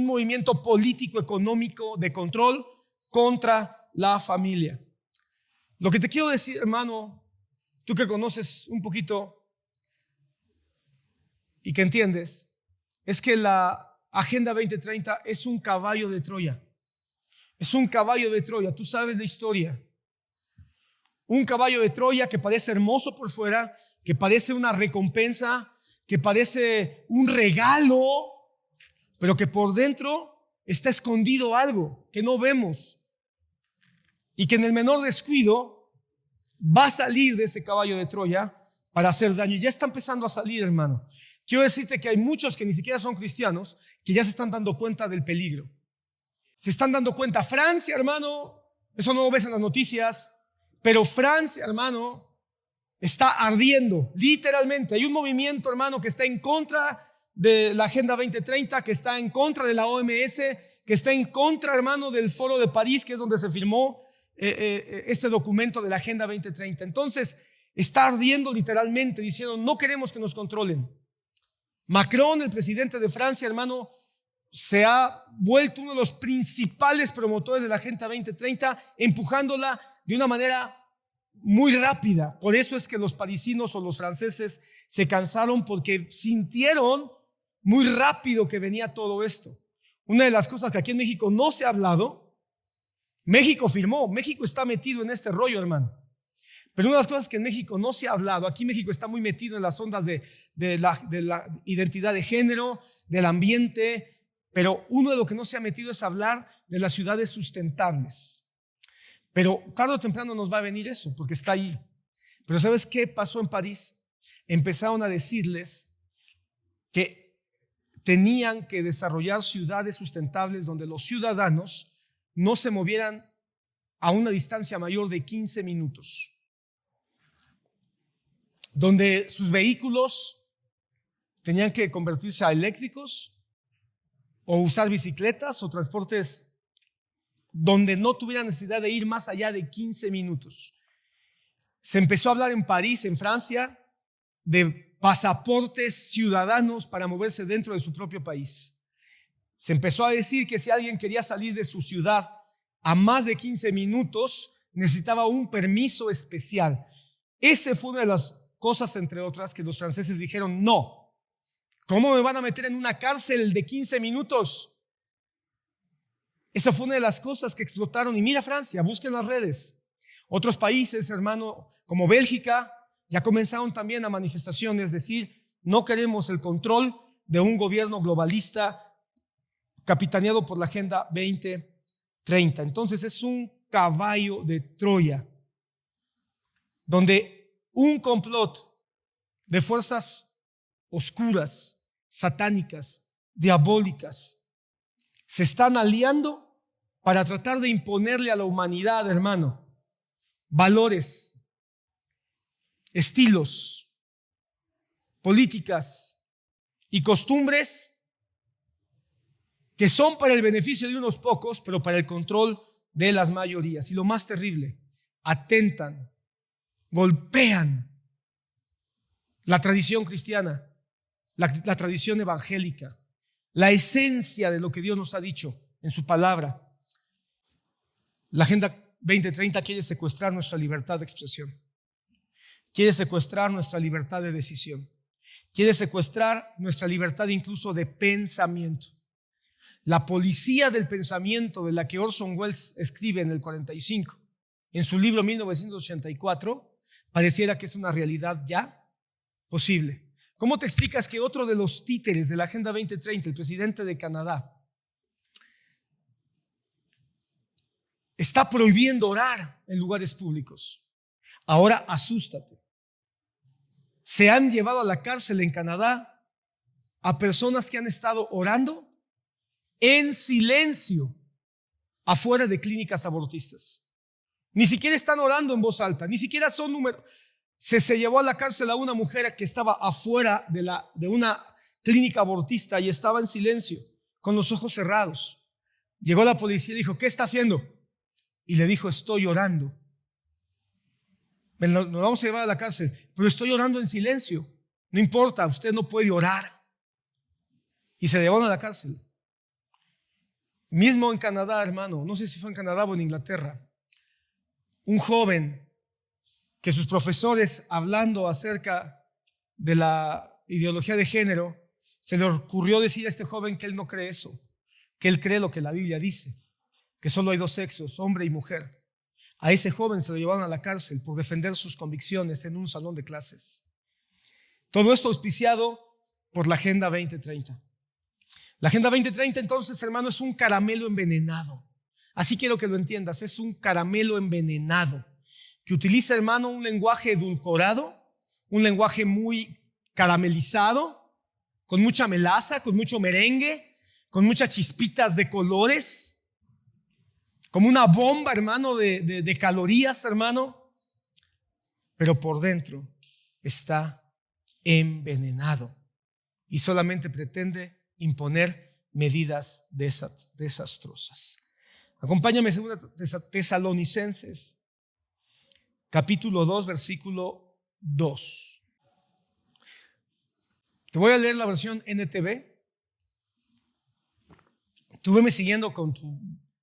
movimiento político, económico de control contra la familia. Lo que te quiero decir, hermano, tú que conoces un poquito y que entiendes, es que la Agenda 2030 es un caballo de Troya. Es un caballo de Troya, tú sabes la historia. Un caballo de Troya que parece hermoso por fuera, que parece una recompensa, que parece un regalo, pero que por dentro está escondido algo que no vemos y que en el menor descuido va a salir de ese caballo de Troya para hacer daño. Ya está empezando a salir, hermano. Quiero decirte que hay muchos que ni siquiera son cristianos que ya se están dando cuenta del peligro. Se están dando cuenta. Francia, hermano, eso no lo ves en las noticias, pero Francia, hermano, está ardiendo, literalmente. Hay un movimiento, hermano, que está en contra de la Agenda 2030, que está en contra de la OMS, que está en contra, hermano, del Foro de París, que es donde se firmó este documento de la Agenda 2030. Entonces, está ardiendo literalmente, diciendo, no queremos que nos controlen. Macron, el presidente de Francia, hermano, se ha vuelto uno de los principales promotores de la Agenda 2030, empujándola de una manera muy rápida. Por eso es que los parisinos o los franceses se cansaron, porque sintieron muy rápido que venía todo esto. Una de las cosas que aquí en México no se ha hablado, México firmó, México está metido en este rollo, hermano. Pero una de las cosas que en México no se ha hablado, aquí México está muy metido en las ondas de la identidad de género, del ambiente, pero uno de lo que no se ha metido es hablar de las ciudades sustentables. Pero tarde o temprano nos va a venir eso, porque está ahí. Pero ¿sabes qué pasó en París? Empezaron a decirles que tenían que desarrollar ciudades sustentables donde los ciudadanos no se movieran a una distancia mayor de 15 minutos. Donde sus vehículos tenían que convertirse a eléctricos o usar bicicletas o transportes donde no tuvieran necesidad de ir más allá de 15 minutos. Se empezó a hablar en París, en Francia, de pasaportes ciudadanos para moverse dentro de su propio país. Se empezó a decir que si alguien quería salir de su ciudad a más de 15 minutos, necesitaba un permiso especial. Esa fue una de las cosas, entre otras, que los franceses dijeron, no, ¿cómo me van a meter en una cárcel de 15 minutos? Esa fue una de las cosas que explotaron. Y mira Francia, busquen las redes. Otros países, hermano, como Bélgica, ya comenzaron también a manifestaciones, decir, no queremos el control de un gobierno globalista capitaneado por la Agenda 2030. Entonces es un caballo de Troya, donde un complot de fuerzas oscuras, satánicas, diabólicas, se están aliando para tratar de imponerle a la humanidad, hermano, valores, estilos, políticas y costumbres que son para el beneficio de unos pocos, pero para el control de las mayorías. Y lo más terrible, atentan, golpean la tradición cristiana, la tradición evangélica, la esencia de lo que Dios nos ha dicho en su palabra. La Agenda 2030 quiere secuestrar nuestra libertad de expresión, quiere secuestrar nuestra libertad de decisión, quiere secuestrar nuestra libertad incluso de pensamiento. La policía del pensamiento, de la que Orson Welles escribe en el 45, en su libro 1984, pareciera que es una realidad ya posible. ¿Cómo te explicas que otro de los títeres de la Agenda 2030, el presidente de Canadá, está prohibiendo orar en lugares públicos? Ahora asústate. Se han llevado a la cárcel en Canadá a personas que han estado orando en silencio afuera de clínicas abortistas. Ni siquiera están orando en voz alta, ni siquiera son números. Se llevó a la cárcel a una mujer que estaba afuera de una clínica abortista y estaba en silencio, con los ojos cerrados. Llegó la policía y dijo, ¿qué está haciendo? Y le dijo, estoy orando nos vamos a llevar a la cárcel, pero estoy orando en silencio. No importa, usted no puede orar. Y se llevaron a la cárcel. Mismo en Canadá, hermano, no sé si fue en Canadá o en Inglaterra, un joven que sus profesores, hablando acerca de la ideología de género, se le ocurrió decir a este joven que él no cree eso, que él cree lo que la Biblia dice, que solo hay dos sexos, hombre y mujer. A ese joven se lo llevaron a la cárcel por defender sus convicciones en un salón de clases. Todo esto auspiciado por la Agenda 2030. La Agenda 2030, entonces, hermano, es un caramelo envenenado. Así quiero que lo entiendas, es un caramelo envenenado que utiliza, hermano, un lenguaje edulcorado, un lenguaje muy caramelizado, con mucha melaza, con mucho merengue, con muchas chispitas de colores, como una bomba, hermano, de calorías, hermano, pero por dentro está envenenado y solamente pretende imponer medidas desastrosas. Acompáñame en 2 Tesalonicenses, capítulo 2, versículo 2. Te voy a leer la versión NTV. Tú veme siguiendo con tu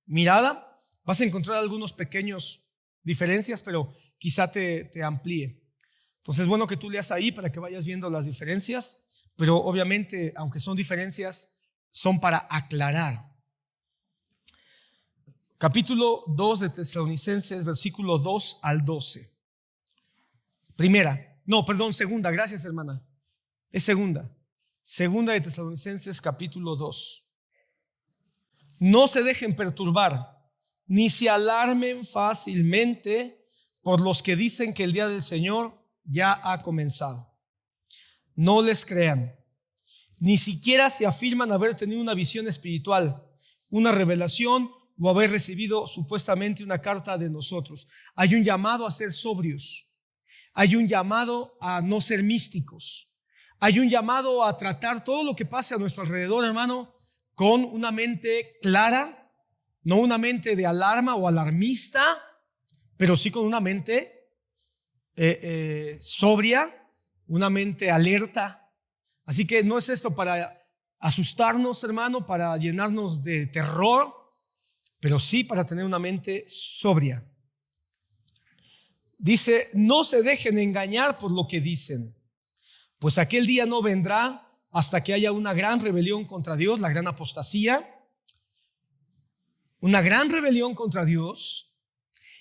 mirada. Vas a encontrar algunos pequeños diferencias, pero quizá te amplíe. Entonces es bueno que tú leas ahí para que vayas viendo las diferencias, pero obviamente, aunque son diferencias, son para aclarar. Capítulo 2 de Tesalonicenses, versículo 2 al 12. Segunda, gracias hermana. Es segunda. Segunda de Tesalonicenses, capítulo 2. No se dejen perturbar, ni se alarmen fácilmente por los que dicen que el día del Señor ya ha comenzado. No les crean, ni siquiera se afirman haber tenido una visión espiritual, una revelación o haber recibido supuestamente una carta de nosotros. Hay un llamado a ser sobrios, hay un llamado a no ser místicos, hay un llamado a tratar todo lo que pase a nuestro alrededor, hermano, con una mente clara, no una mente de alarma o alarmista, pero sí con una mente sobria, una mente alerta. Así que no es esto para asustarnos, hermano, para llenarnos de terror, pero sí para tener una mente sobria. Dice, no se dejen engañar por lo que dicen, pues aquel día no vendrá hasta que haya una gran rebelión contra Dios, la gran apostasía, una gran rebelión contra Dios.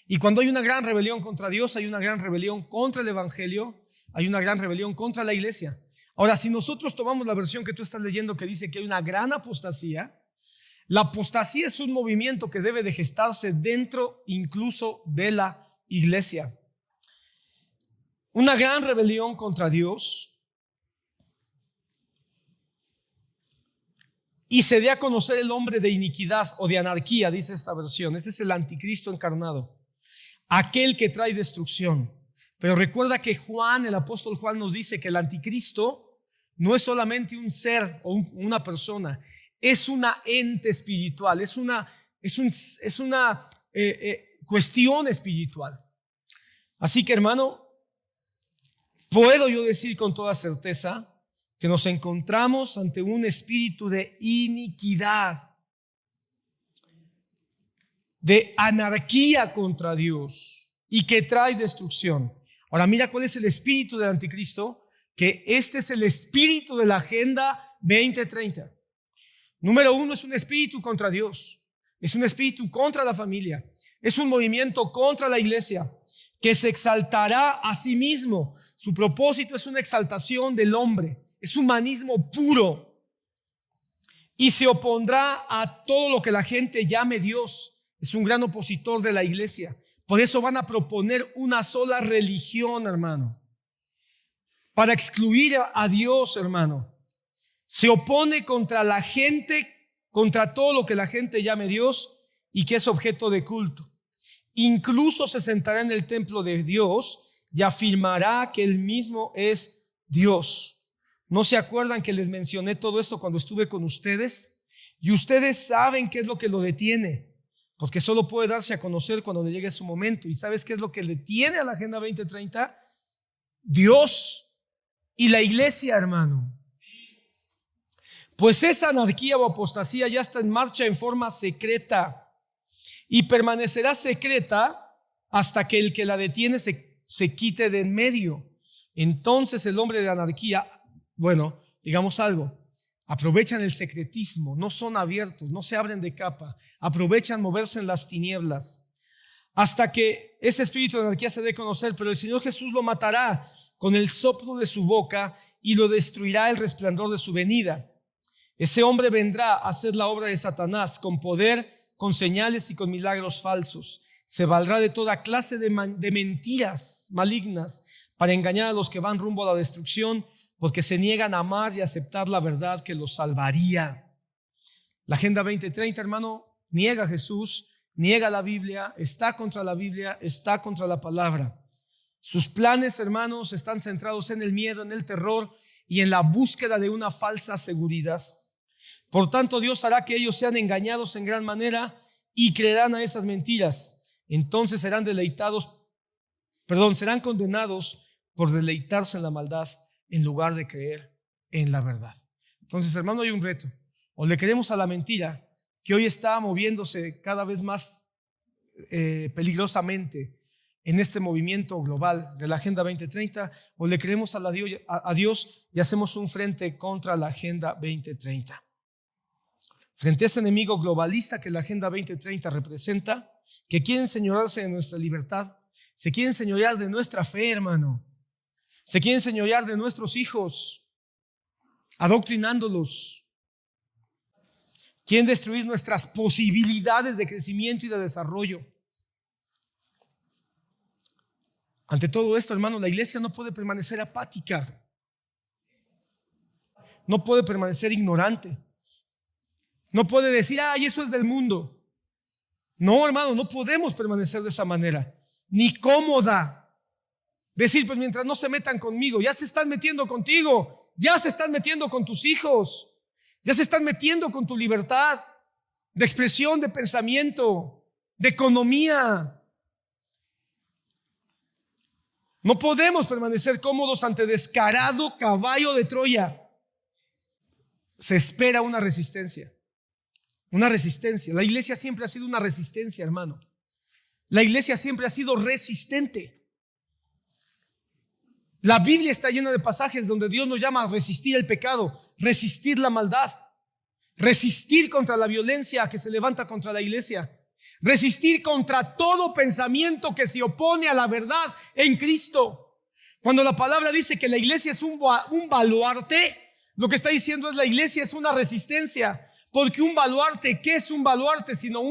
Y cuando hay una gran rebelión contra Dios, hay una gran rebelión contra el Evangelio, hay una gran rebelión contra la iglesia. Ahora, si nosotros tomamos la versión que tú estás leyendo que dice que hay una gran apostasía, la apostasía es un movimiento que debe de gestarse dentro incluso de la iglesia. Una gran rebelión contra Dios y se dé a conocer el hombre de iniquidad o de anarquía, dice esta versión. Este es el anticristo encarnado, aquel que trae destrucción. Pero recuerda que Juan, el apóstol Juan, nos dice que el anticristo no es solamente un ser o una persona, es una ente espiritual, es una cuestión espiritual. Así que, hermano, puedo yo decir con toda certeza que nos encontramos ante un espíritu de iniquidad, de anarquía contra Dios y que trae destrucción. Ahora mira cuál es el espíritu del anticristo, que este es el espíritu de la Agenda 2030. Número 1, es un espíritu contra Dios, es un espíritu contra la familia, es un movimiento contra la iglesia que se exaltará a sí mismo. Su propósito es una exaltación del hombre, es humanismo puro y se opondrá a todo lo que la gente llame Dios. Es un gran opositor de la iglesia. Por eso van a proponer una sola religión, hermano, para excluir a Dios, hermano. Se opone contra la gente, contra todo lo que la gente llame Dios y que es objeto de culto. Incluso se sentará en el templo de Dios y afirmará que Él mismo es Dios. ¿No se acuerdan que les mencioné todo esto cuando estuve con ustedes? Y ustedes saben qué es lo que lo detiene. porque solo puede darse a conocer cuando le llegue su momento. ¿Y sabes qué es lo que detiene a la Agenda 2030? Dios y la iglesia, hermano. Pues esa anarquía o apostasía ya está en marcha en forma secreta y permanecerá secreta hasta que el que la detiene se quite de en medio. Entonces el hombre de anarquía, bueno, digamos algo, aprovechan el secretismo, no son abiertos, no se abren de capa, aprovechan moverse en las tinieblas hasta que ese espíritu de anarquía se dé a conocer, pero el Señor Jesús lo matará con el soplo de su boca y lo destruirá el resplandor de su venida. Ese hombre vendrá a hacer la obra de Satanás con poder, con señales y con milagros falsos. Se valdrá de toda clase de mentiras malignas para engañar a los que van rumbo a la destrucción, porque se niegan a amar y aceptar la verdad que los salvaría. La Agenda 2030, hermano, niega a Jesús, niega la Biblia, está contra la Biblia, está contra la palabra. Sus planes, hermanos, están centrados en el miedo, en el terror y en la búsqueda de una falsa seguridad. Por tanto, Dios hará que ellos sean engañados en gran manera y creerán a esas mentiras. Entonces serán condenados por deleitarse en la maldad en lugar de creer en la verdad. Entonces, hermano, hay un reto. O le creemos a la mentira, que hoy está moviéndose cada vez más peligrosamente en este movimiento global de la Agenda 2030, o le creemos a Dios y hacemos un frente contra la Agenda 2030. Frente a este enemigo globalista que la Agenda 2030 representa, que quiere enseñorearse de nuestra libertad, se quiere enseñorear de nuestra fe, hermano, se quiere enseñorear de nuestros hijos, adoctrinándolos. Quieren destruir nuestras posibilidades de crecimiento y de desarrollo. Ante todo esto, hermano, la iglesia no puede permanecer apática. No puede permanecer ignorante. No puede decir, ay, eso es del mundo. No, hermano, no podemos permanecer de esa manera. Ni cómoda. Decir, pues mientras no se metan conmigo, ya se están metiendo contigo. Ya se están metiendo con tus hijos. Ya se están metiendo con tu libertad de expresión, de pensamiento, de economía. No podemos permanecer cómodos ante descarado caballo de Troya. Se espera una resistencia. Una resistencia. La iglesia siempre ha sido una resistencia, hermano. La iglesia siempre ha sido resistente. La Biblia está llena de pasajes donde Dios nos llama a resistir el pecado, resistir la maldad, resistir contra la violencia que se levanta contra la iglesia, resistir contra todo pensamiento que se opone a la verdad en Cristo. Cuando la palabra dice que la iglesia es un baluarte, lo que está diciendo es la iglesia es una resistencia. Porque un baluarte, ¿qué es un baluarte? Sino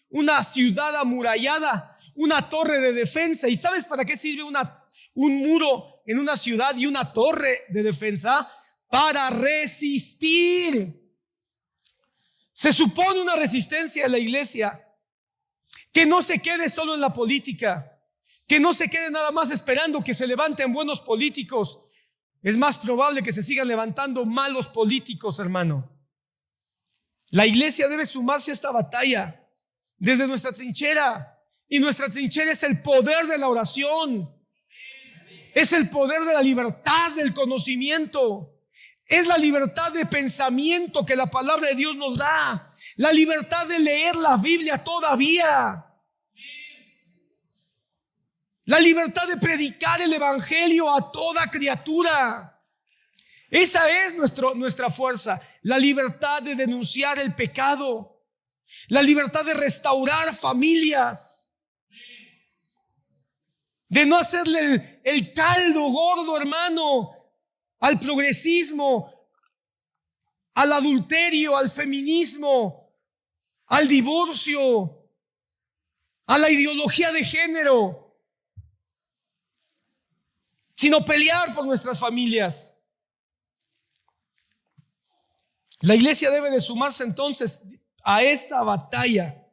una ciudad amurallada, una torre de defensa. ¿Y sabes para qué sirve un muro en una ciudad y una torre de defensa? Para resistir. Se supone una resistencia a la iglesia que no se quede solo en la política, que no se quede nada más esperando que se levanten buenos políticos. Es más probable que se sigan levantando malos políticos, hermano. La iglesia debe sumarse a esta batalla desde nuestra trinchera. Y nuestra trinchera es el poder de la oración. Es el poder de la libertad del conocimiento. Es la libertad de pensamiento que la palabra de Dios nos da. La libertad de leer la Biblia todavía. La libertad de predicar el evangelio a toda criatura. Esa es nuestra fuerza. La libertad de denunciar el pecado. La libertad de restaurar familias. De no hacerle el caldo gordo, hermano, al progresismo, al adulterio, al feminismo, al divorcio, a la ideología de género, sino pelear por nuestras familias. La iglesia debe de sumarse entonces a esta batalla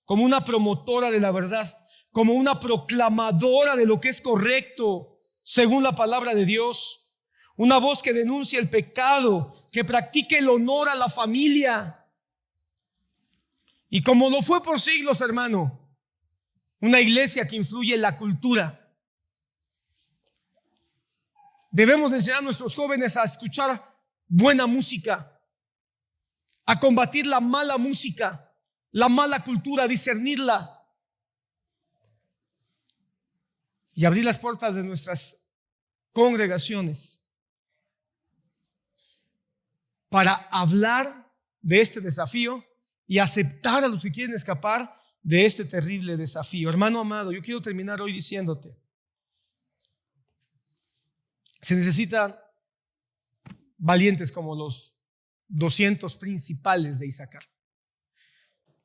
como una promotora de la verdad, como una proclamadora de lo que es correcto según la palabra de Dios, una voz que denuncia el pecado, que practique el honor a la familia Y como lo fue por siglos, hermano, una iglesia que influye en la cultura. Debemos enseñar a nuestros jóvenes a escuchar buena música, a combatir la mala música, la mala cultura, a discernirla y abrir las puertas de nuestras congregaciones para hablar de este desafío y aceptar a los que quieren escapar de este terrible desafío. Hermano amado, yo quiero terminar hoy diciéndote, se necesitan valientes como los 200 principales de Isaacar.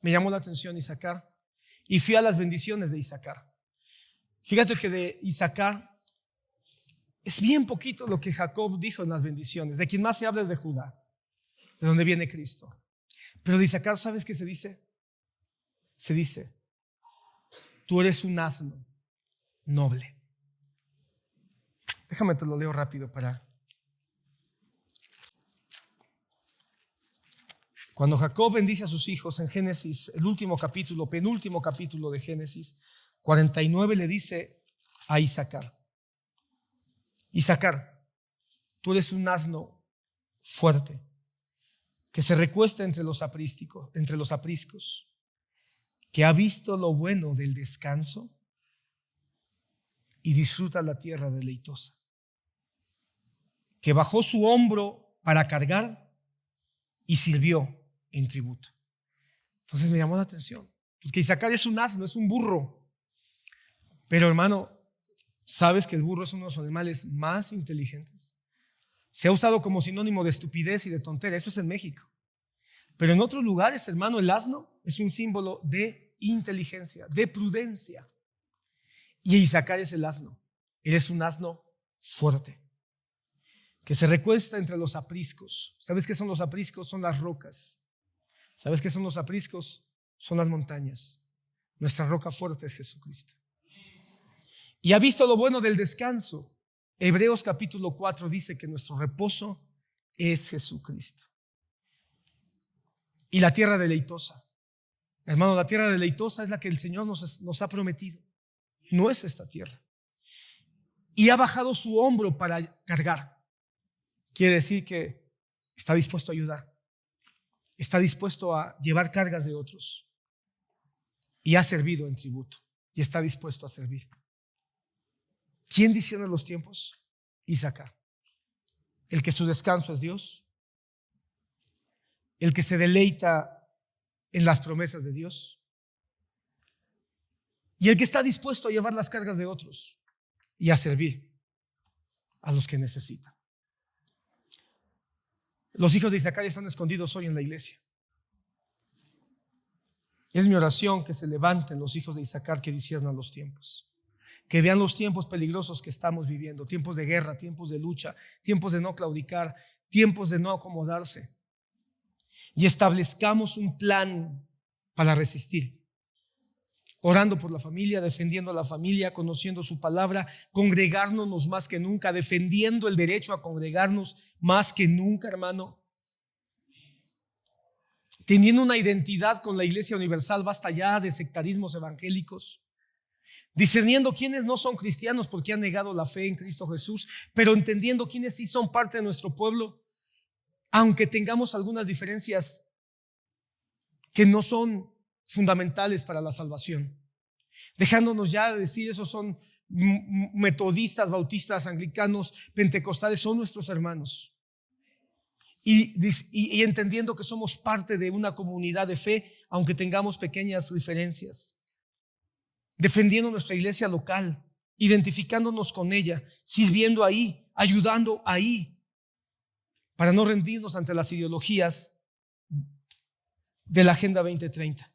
Me llamó la atención Isaacar y fui a las bendiciones de Isaacar. Fíjate que de Isaacar es bien poquito lo que Jacob dijo en las bendiciones. De quien más se habla es de Judá, de donde viene Cristo. Pero de Isaacar, ¿sabes qué se dice? Se dice, tú eres un asno noble. Déjame te lo leo rápido para... Cuando Jacob bendice a sus hijos en Génesis, el último capítulo, penúltimo capítulo de Génesis 49, le dice a Isaacar, Isaacar, tú eres un asno fuerte que se recuesta entre los apriscos, que ha visto lo bueno del descanso y disfruta la tierra deleitosa, que bajó su hombro para cargar y sirvió en tributo. Entonces me llamó la atención, porque Isaacar es un asno, es un burro. Pero hermano, ¿sabes que el burro es uno de los animales más inteligentes? Se ha usado como sinónimo de estupidez y de tontería. Eso es en México. Pero en otros lugares, hermano, el asno es un símbolo de inteligencia, de prudencia. Y Isaacar es el asno. Él es un asno fuerte, que se recuesta entre los apriscos. ¿Sabes qué son los apriscos? Son las rocas. ¿Sabes qué son los apriscos? Son las montañas. Nuestra roca fuerte es Jesucristo. Y ha visto lo bueno del descanso. Hebreos capítulo 4 dice que nuestro reposo es Jesucristo. Y la tierra deleitosa. Hermano, la tierra deleitosa es la que el Señor nos ha prometido. No es esta tierra. Y ha bajado su hombro para cargar. Quiere decir que está dispuesto a ayudar. Está dispuesto a llevar cargas de otros. Y ha servido en tributo. Y está dispuesto a servir. ¿Quién discierne los tiempos? Isaacar. El que su descanso es Dios. El que se deleita en las promesas de Dios. Y el que está dispuesto a llevar las cargas de otros y a servir a los que necesitan. Los hijos de Isaacar están escondidos hoy en la iglesia. Es mi oración que se levanten los hijos de Isaacar que disciernan los tiempos. Que vean los tiempos peligrosos que estamos viviendo, tiempos de guerra, tiempos de lucha, tiempos de no claudicar, tiempos de no acomodarse. Y establezcamos un plan para resistir. Orando por la familia, defendiendo a la familia, conociendo su palabra, congregándonos más que nunca, defendiendo el derecho a congregarnos más que nunca, hermano. Teniendo una identidad con la Iglesia Universal, basta ya de sectarismos evangélicos. Discerniendo quiénes no son cristianos porque han negado la fe en Cristo Jesús, pero entendiendo quiénes sí son parte de nuestro pueblo, aunque tengamos algunas diferencias que no son fundamentales para la salvación. Dejándonos ya de decir esos son metodistas, bautistas, anglicanos, pentecostales, son nuestros hermanos. Y entendiendo que somos parte de una comunidad de fe, aunque tengamos pequeñas diferencias. Defendiendo nuestra iglesia local, identificándonos con ella, sirviendo ahí, ayudando ahí, para no rendirnos ante las ideologías de la Agenda 2030.